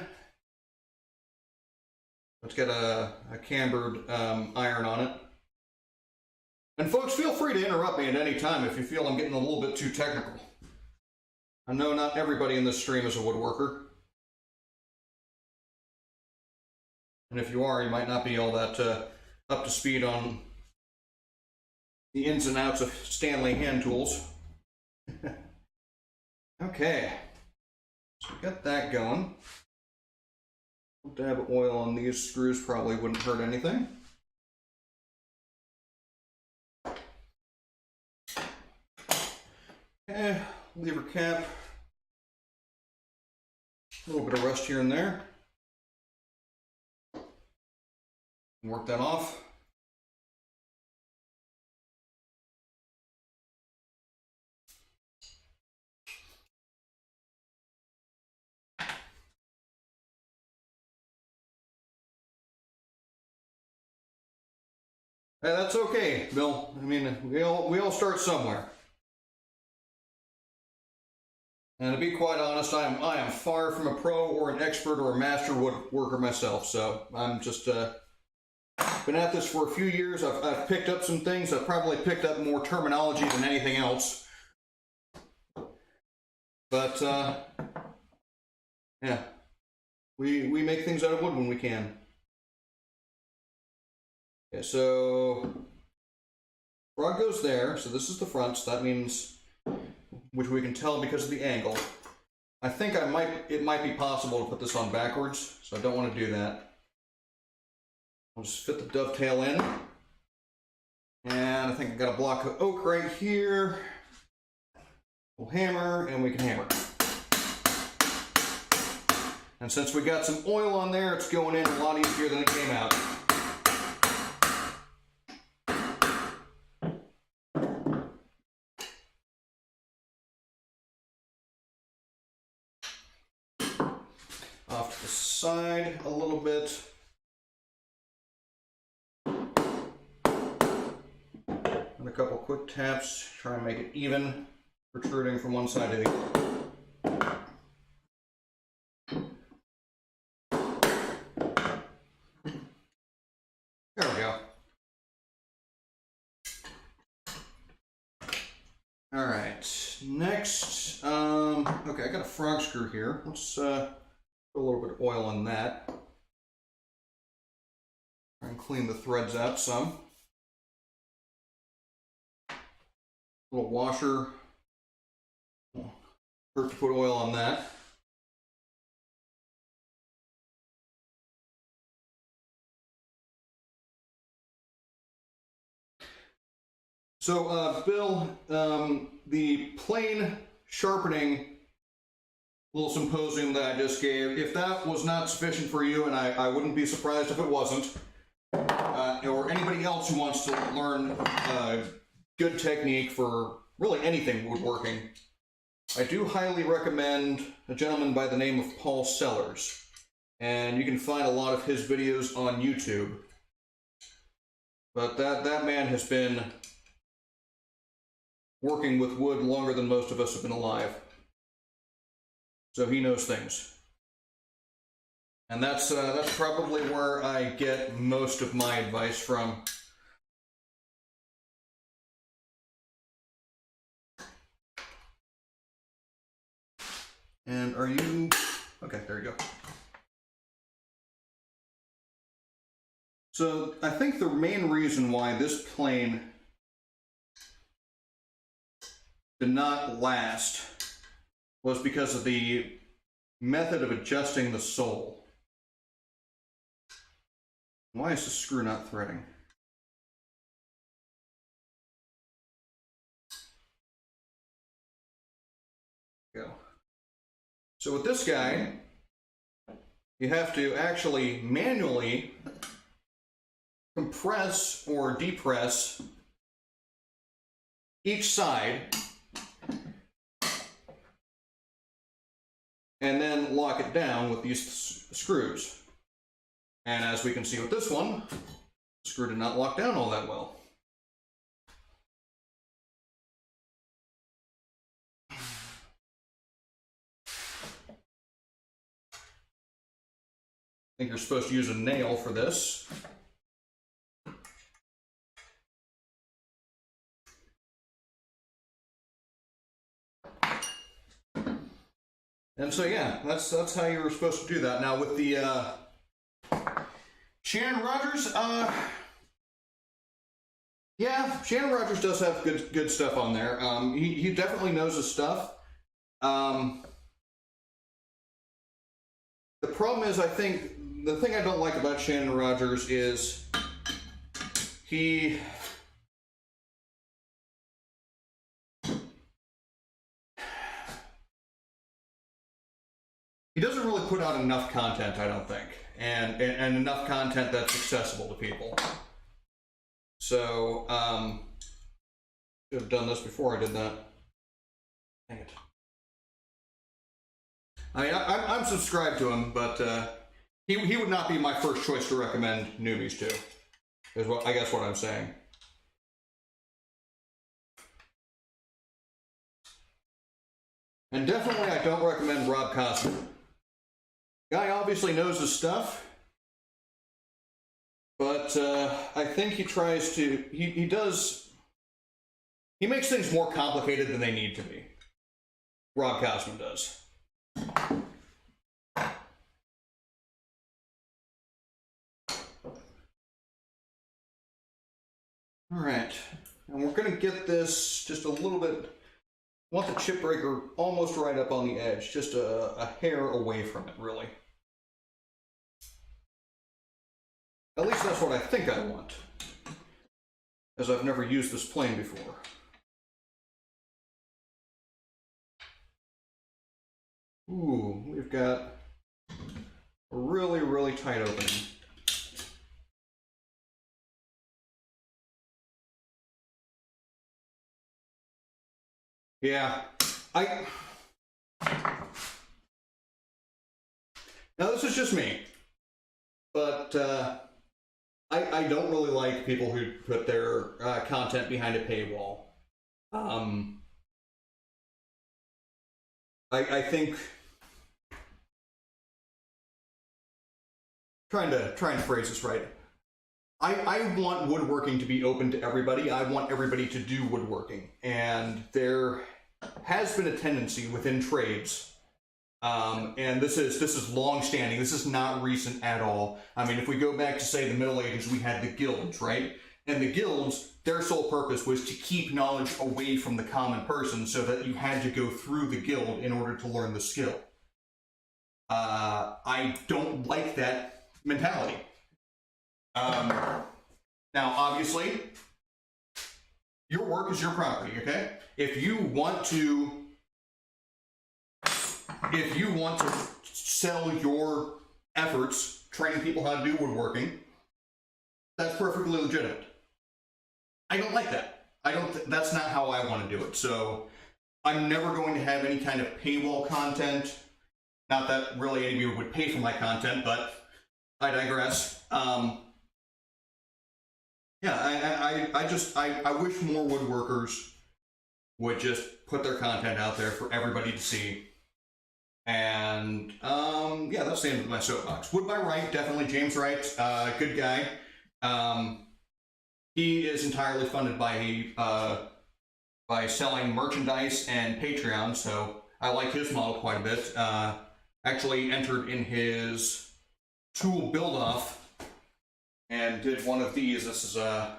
It's got a cambered iron on it. And folks, feel free to interrupt me at any time if you feel I'm getting a little bit too technical. I know not everybody in this stream is a woodworker. And if you are, you might not be all that up to speed on the ins and outs of Stanley hand tools. Okay, so we got that going. A dab of oil on these screws probably wouldn't hurt anything. lever cap. A little bit of rust here and there. Work that off. Hey, that's okay, Bill. I mean, we all start somewhere. And to be quite honest, I am far from a pro or an expert or a master woodworker myself. So I'm just been at this for a few years. I've picked up some things. I've probably picked up more terminology than anything else. But yeah, we make things out of wood when we can. Okay, so rod goes there. So this is the front. So that means, which we can tell because of the angle. I think it might be possible to put this on backwards, so I don't want to do that. I'll just fit the dovetail in. And I think I've got a block of oak right here. We'll hammer, and we can hammer. And since we got some oil on there, it's going in a lot easier than it came out. Off to the side a little bit. And a couple quick taps, try and make it even, protruding from one side to the other. There we go. All right, next, okay, I got a frog screw here. Let's put a little bit of oil on that. Try and clean the threads out some. A little washer. Hurt to put oil on that. So, Bill, the plane sharpening little symposium that I just gave, if that was not sufficient for you, and I wouldn't be surprised if it wasn't, or anybody else who wants to learn good technique for really anything woodworking, I do highly recommend a gentleman by the name of Paul Sellers. And you can find a lot of his videos on YouTube. But that man has been working with wood longer than most of us have been alive. So he knows things. And that's probably where I get most of my advice from. And are you... Okay, there you go. So I think the main reason why this plane did not last was because of the method of adjusting the sole. Why is the screw not threading? Go. So with this guy, you have to actually manually compress or depress each side and then lock it down with these screws. And as we can see with this one, the screw did not lock down all that well. I think you're supposed to use a nail for this. And so yeah, that's how you were supposed to do that. Now with the Shannon Rogers, yeah, Shannon Rogers does have good stuff on there. He definitely knows his stuff. The problem is, I think the thing I don't like about Shannon Rogers is put out enough content, I don't think, and enough content that's accessible to people. So, should have done this before I did that. Dang it. I mean, I'm subscribed to him, but he would not be my first choice to recommend newbies to, is what I guess what I'm saying. And definitely I don't recommend Rob Cosman. Guy obviously knows his stuff, but I think he tries to, he makes things more complicated than they need to be. Rob Cosman does. All right, and we're gonna get this just a little bit, I want the chip breaker almost right up on the edge, just a hair away from it, really. At least that's what I think I want, as I've never used this plane before. Ooh, we've got a really, really tight opening. Yeah, now this is just me, but I don't really like people who put their content behind a paywall. I think trying to phrase this right. I want woodworking to be open to everybody. I want everybody to do woodworking, and there has been a tendency within trades, and this is long-standing. This is not recent at all. I mean, if we go back to, say, the Middle Ages, we had the guilds, right? And the guilds, their sole purpose was to keep knowledge away from the common person, so that you had to go through the guild in order to learn the skill. I don't like that mentality. Now, obviously, your work is your property, okay? If you want to sell your efforts training people how to do woodworking, that's perfectly legitimate. I don't like that. That's not how I want to do it. So I'm never going to have any kind of paywall content. Not that really anybody would pay for my content, but I digress. Yeah, I wish more woodworkers would just put their content out there for everybody to see. And yeah, that's the end of my soapbox. Wood by Wright, definitely James Wright, good guy. He is entirely funded by selling merchandise and Patreon, so I like his model quite a bit. Actually entered in his tool build-off and did one of these. This is the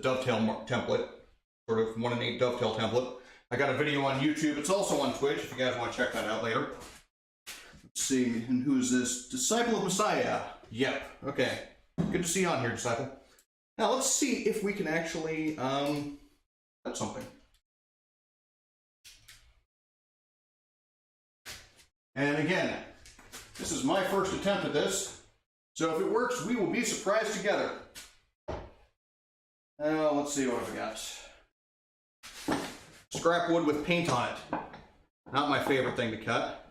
dovetail template, sort of 1-in-8 dovetail template. I got a video on YouTube. It's also on Twitch if you guys want to check that out later. Let's see, and who's this? Disciple of Messiah. Yep, okay. Good to see you on here, Disciple. Now let's see if we can actually cut something. And again, this is my first attempt at this. So if it works, we will be surprised together. Now, let's see what I've got. Scrap wood with paint on it. Not my favorite thing to cut.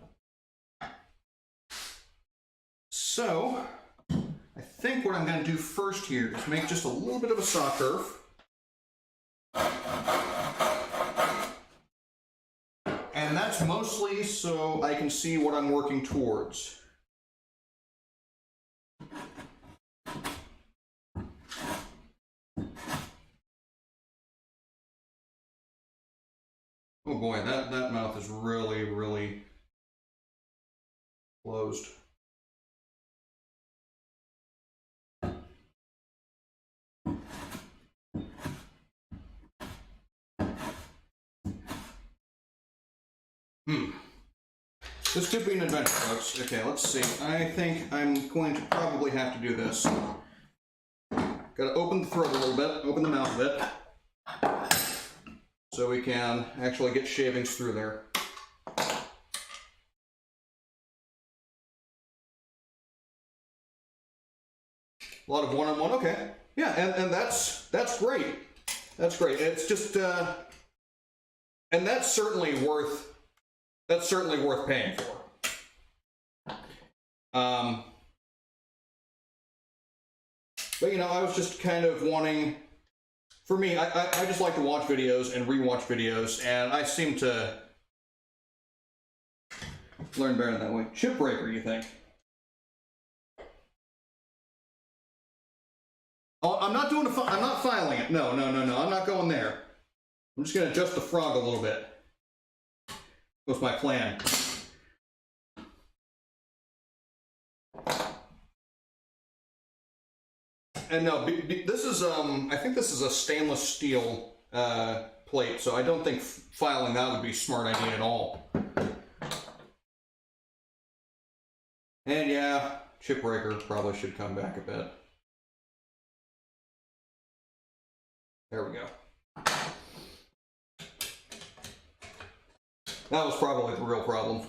So, I think what I'm going to do first here is make just a little bit of a saw curve. And that's mostly so I can see what I'm working towards. Oh boy, that mouth is really, really closed. This could be an adventure, folks. Okay, let's see. I think I'm going to probably have to do this. Gotta open the throat a little bit, open the mouth a bit, so we can actually get shavings through there. A lot of one-on-one. Okay, yeah, and that's great. That's great. It's just and that's certainly worth paying for. But you know, I was just kind of wanting. For me, I just like to watch videos and rewatch videos, and I seem to learn better that way. Chip breaker, you think? Oh, I'm not doing I'm not filing it. No. I'm not going there. I'm just going to adjust the frog a little bit. What's my plan? And no, this is, I think this is a stainless steel plate, so I don't think filing that would be a smart idea at all. And yeah, chip breaker probably should come back a bit. There we go. That was probably the real problem.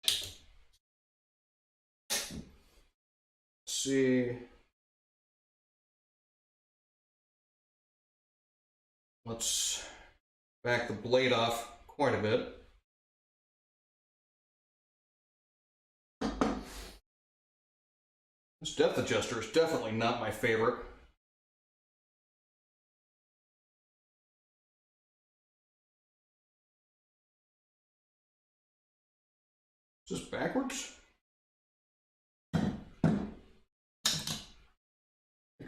Let's see. Let's back the blade off quite a bit. This depth adjuster is definitely not my favorite. Is this backwards? Hey,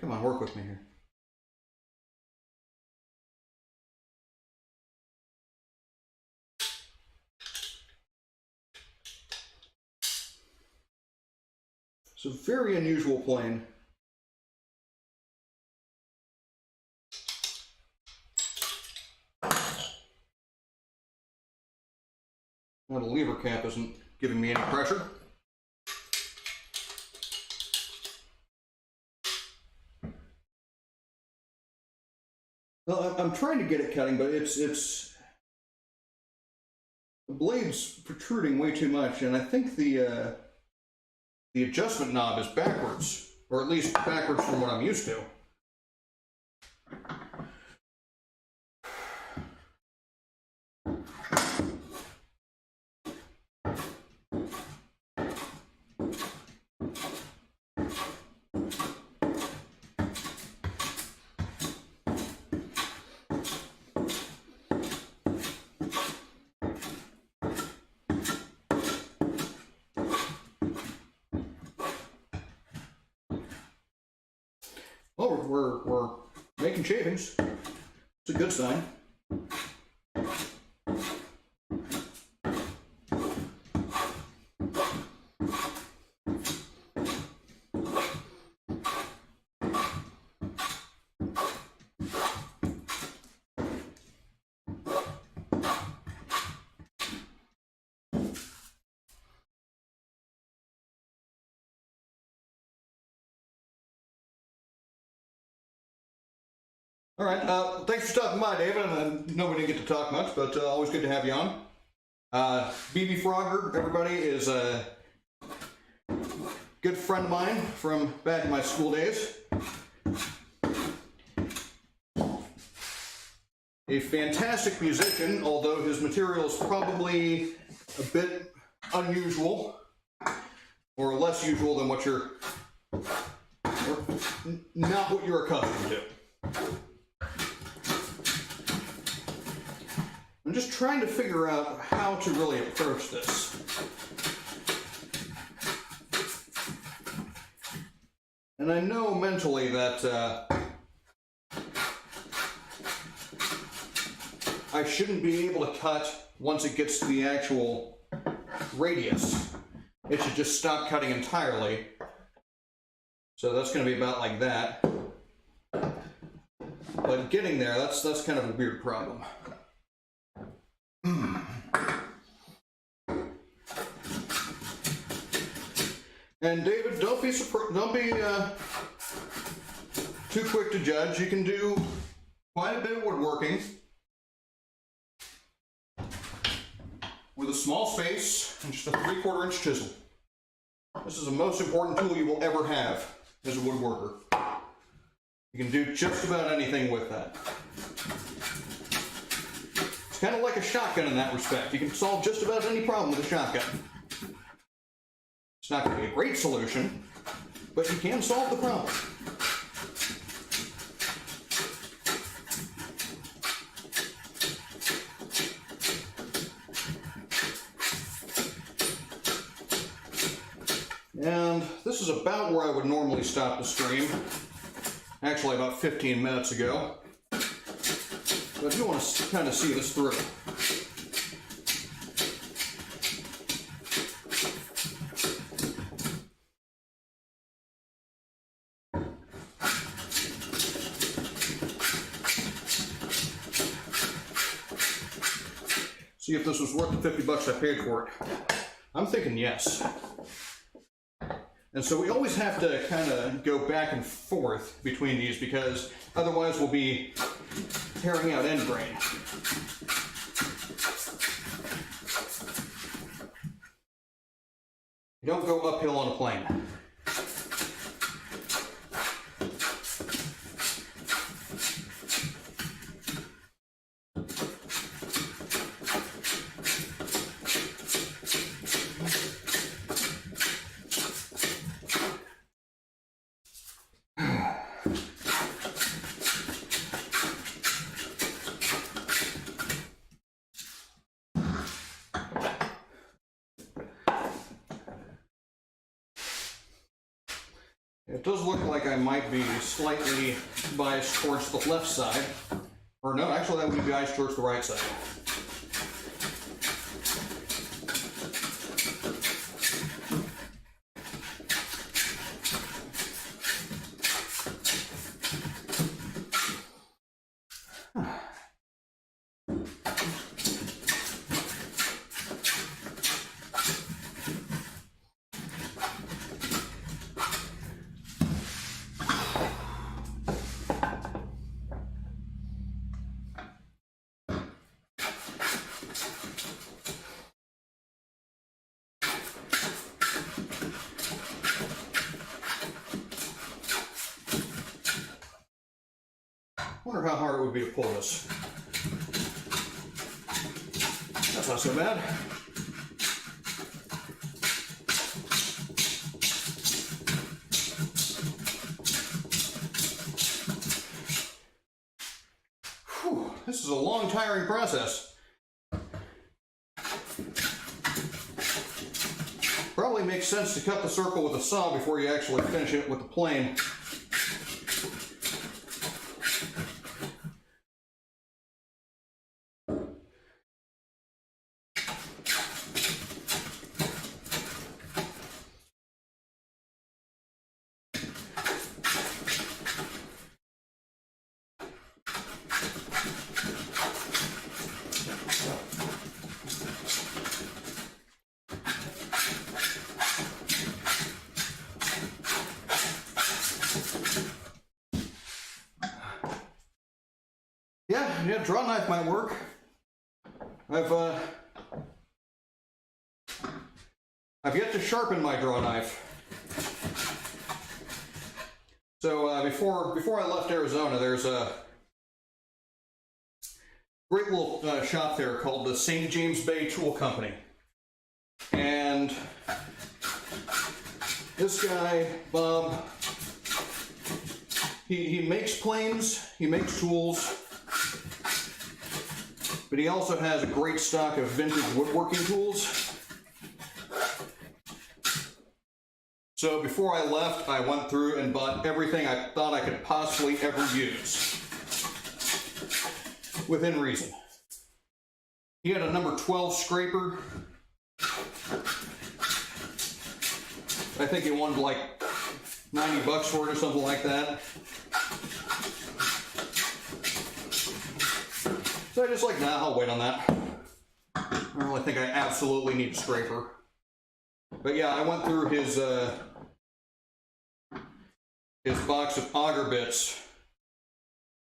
come on, work with me here. It's a very unusual plane. Now the lever cap isn't giving me any pressure. Well, I'm trying to get it cutting, but it's the blade's protruding way too much, and I think the adjustment knob is backwards, or at least backwards from what I'm used to. Oh, we're making shavings. It's a good sign. All right, thanks for stopping by, David. I know we didn't get to talk much, but always good to have you on. BB Frogger, everybody, is a good friend of mine from back in my school days. A fantastic musician, although his material is probably a bit unusual, or less usual than what you're, not what you're accustomed to. I'm just trying to figure out how to really approach this. And I know mentally that I shouldn't be able to cut once it gets to the actual radius. It should just stop cutting entirely. So that's going to be about like that. But getting there, that's kind of a weird problem. And David, don't be too quick to judge. You can do quite a bit of woodworking with a small space and just a 3/4 inch chisel. This is the most important tool you will ever have. as a woodworker. You can do just about anything with that. It's kind of like a shotgun in that respect. You can solve just about any problem with a shotgun. It's not going to be a great solution, but you can solve the problem. And this is about where I would normally stop the stream. Actually, about 15 minutes ago. But I do want to kind of see this through. See if this was worth the 50 bucks I paid for it. I'm thinking yes. And so we always have to kind of go back and forth between these because otherwise we'll be tearing out end grain. You don't go uphill on a plane. It does look like I might be slightly biased towards the left side. Or no, actually that would be biased towards the right side. Wonder how hard it would be to pull this. That's not so bad. Whew, this is a long, tiring process. Probably makes sense to cut the circle with a saw before you actually finish it with the plane. Yeah, draw knife might work. I've yet to sharpen my draw knife. So before I left Arizona, there's a great little shop there called the St. James Bay Tool Company, and this guy Bob, he makes planes, he makes tools. But he also has a great stock of vintage woodworking tools. So before I left, I went through and bought everything I thought I could possibly ever use, within reason. He had a number 12 scraper. I think he wanted like 90 bucks for it or something like that. So I just like, nah, I'll wait on that. I don't really think I absolutely need a scraper. But yeah, I went through his box of auger bits,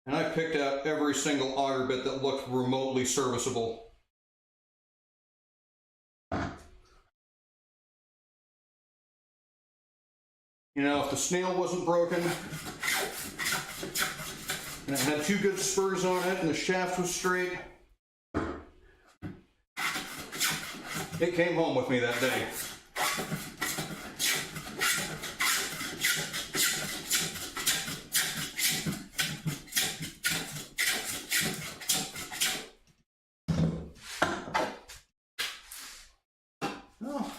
and I picked out every single auger bit that looked remotely serviceable. You know, if the snail wasn't broken, and it had 2 good spurs on it, and the shaft was straight, it came home with me that day. Well,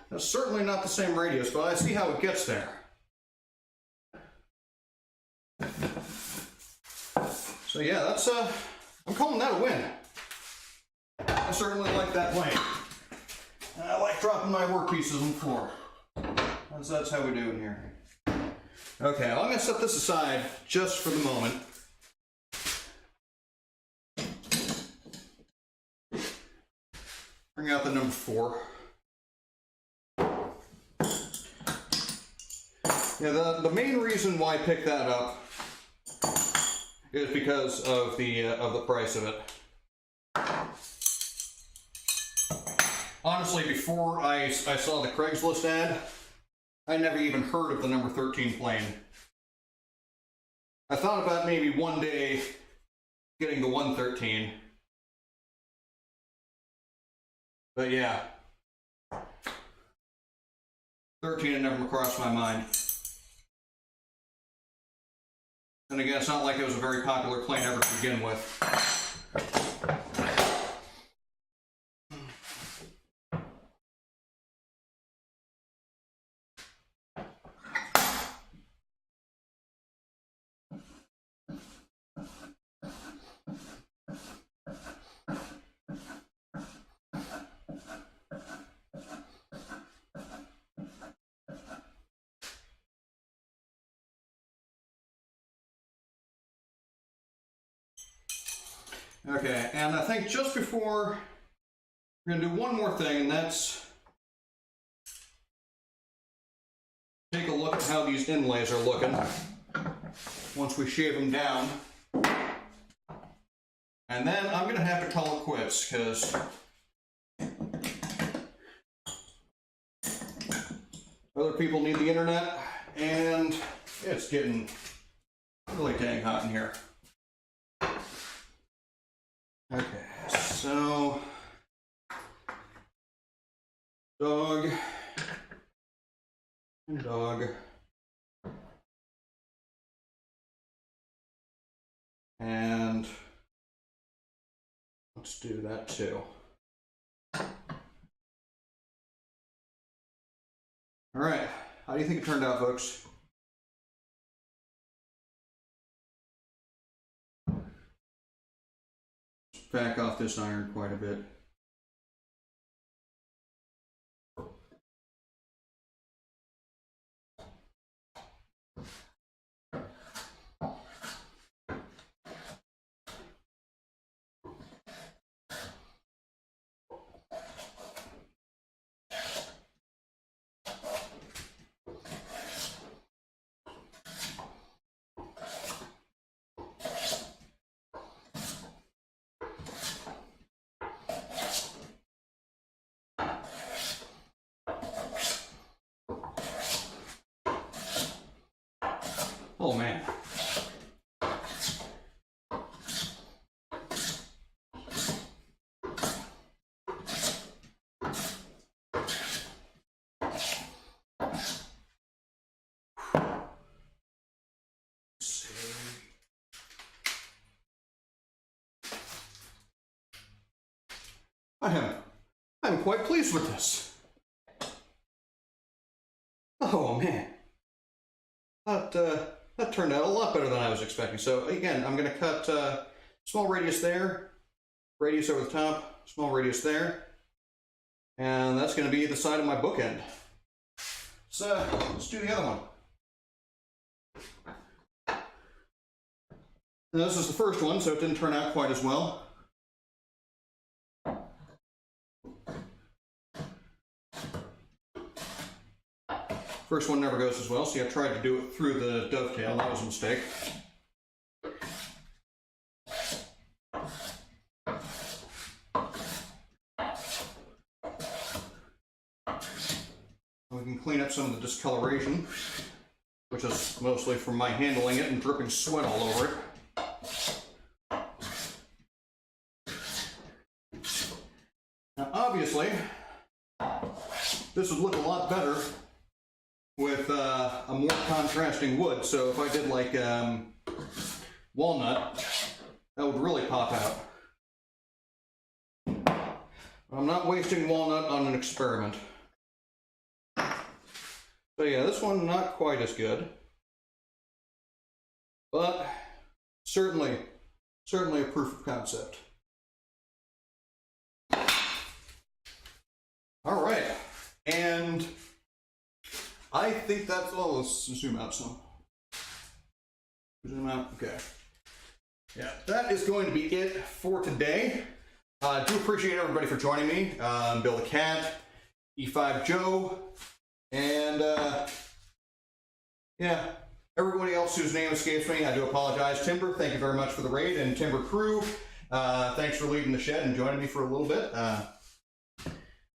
that's certainly not the same radius, but I see how it gets there. So yeah, that's I'm calling that a win. I certainly like that plane. And I like dropping my work pieces on the floor. That's how we do it here. Okay, well, I'm going to set this aside just for the moment. Bring out the number 4. Yeah, the main reason why I picked that up is because of the price of it. Honestly, before I saw the Craigslist ad, I never even heard of the number 13 plane. I thought about maybe one day getting the 113. But yeah, 13 had never crossed my mind. And again, it's not like it was a very popular plane ever to begin with. Okay, and I think just before, we're going to do one more thing, and that's take a look at how these inlays are looking once we shave them down. And then I'm going to have to call it quits, because other people need the internet, and it's getting really dang hot in here. Okay, so dog and dog and let's do that too. All right, how do you think it turned out, folks? Back off this iron quite a bit. Oh man. I'm quite pleased with this. Oh man. That turned out a lot better than I was expecting. So again, I'm going to cut small radius there, radius over the top, small radius there, and that's going to be the side of my bookend. So let's do the other one. Now this is the first one, so it didn't turn out quite as well. First one never goes as well, see I tried to do it through the dovetail, that was a mistake. We can clean up some of the discoloration, which is mostly from my handling it and dripping sweat all over it. Now, obviously, this would look a lot better with a more contrasting wood. So if I did like walnut, that would really pop out. I'm not wasting walnut on an experiment. So yeah, this one not quite as good, but certainly a proof of concept. All right, and I think that's all. Let's zoom out some. Zoom out, okay. Yeah, that is going to be it for today. I do appreciate everybody for joining me. Bill the Cat, E5 Joe, and yeah, everybody else whose name escapes me, I do apologize. Timber, thank you very much for the raid, and Timber Crew, thanks for leaving the shed and joining me for a little bit.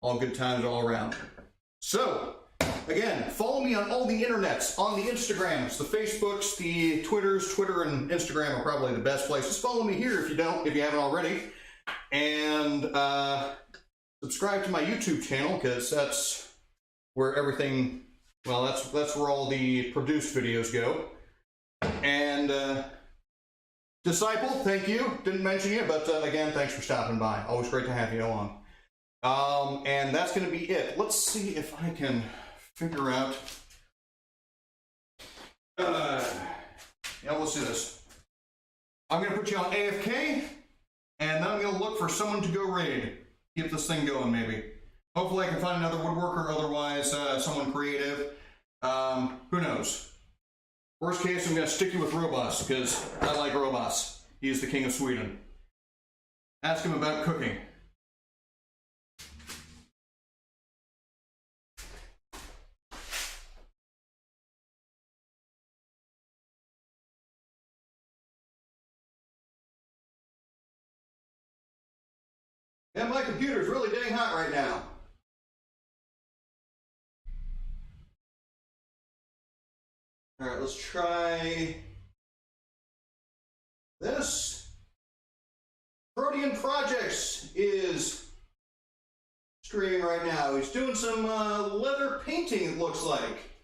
All good times all around. So, again, follow me on all the internets, on the Instagrams, the Facebooks, the Twitters. Twitter and Instagram are probably the best places. Follow me here if you haven't already. And subscribe to my YouTube channel, because that's where everything, well, that's where all the produced videos go. And Disciple, thank you. Didn't mention you, but again, thanks for stopping by. Always great to have you along. And that's going to be it. Let's see if I can figure out. Yeah, let's do this. I'm going to put you on AFK, and then I'm going to look for someone to go raid. Keep this thing going, maybe. Hopefully I can find another woodworker, otherwise someone creative. Who knows? Worst case, I'm going to stick you with Robas, because I like Robas. He's the king of Sweden. Ask him about cooking. Yeah, my computer's really dang hot right now. All right, let's try this. Protean Projects is streaming right now. He's doing some leather painting, it looks like.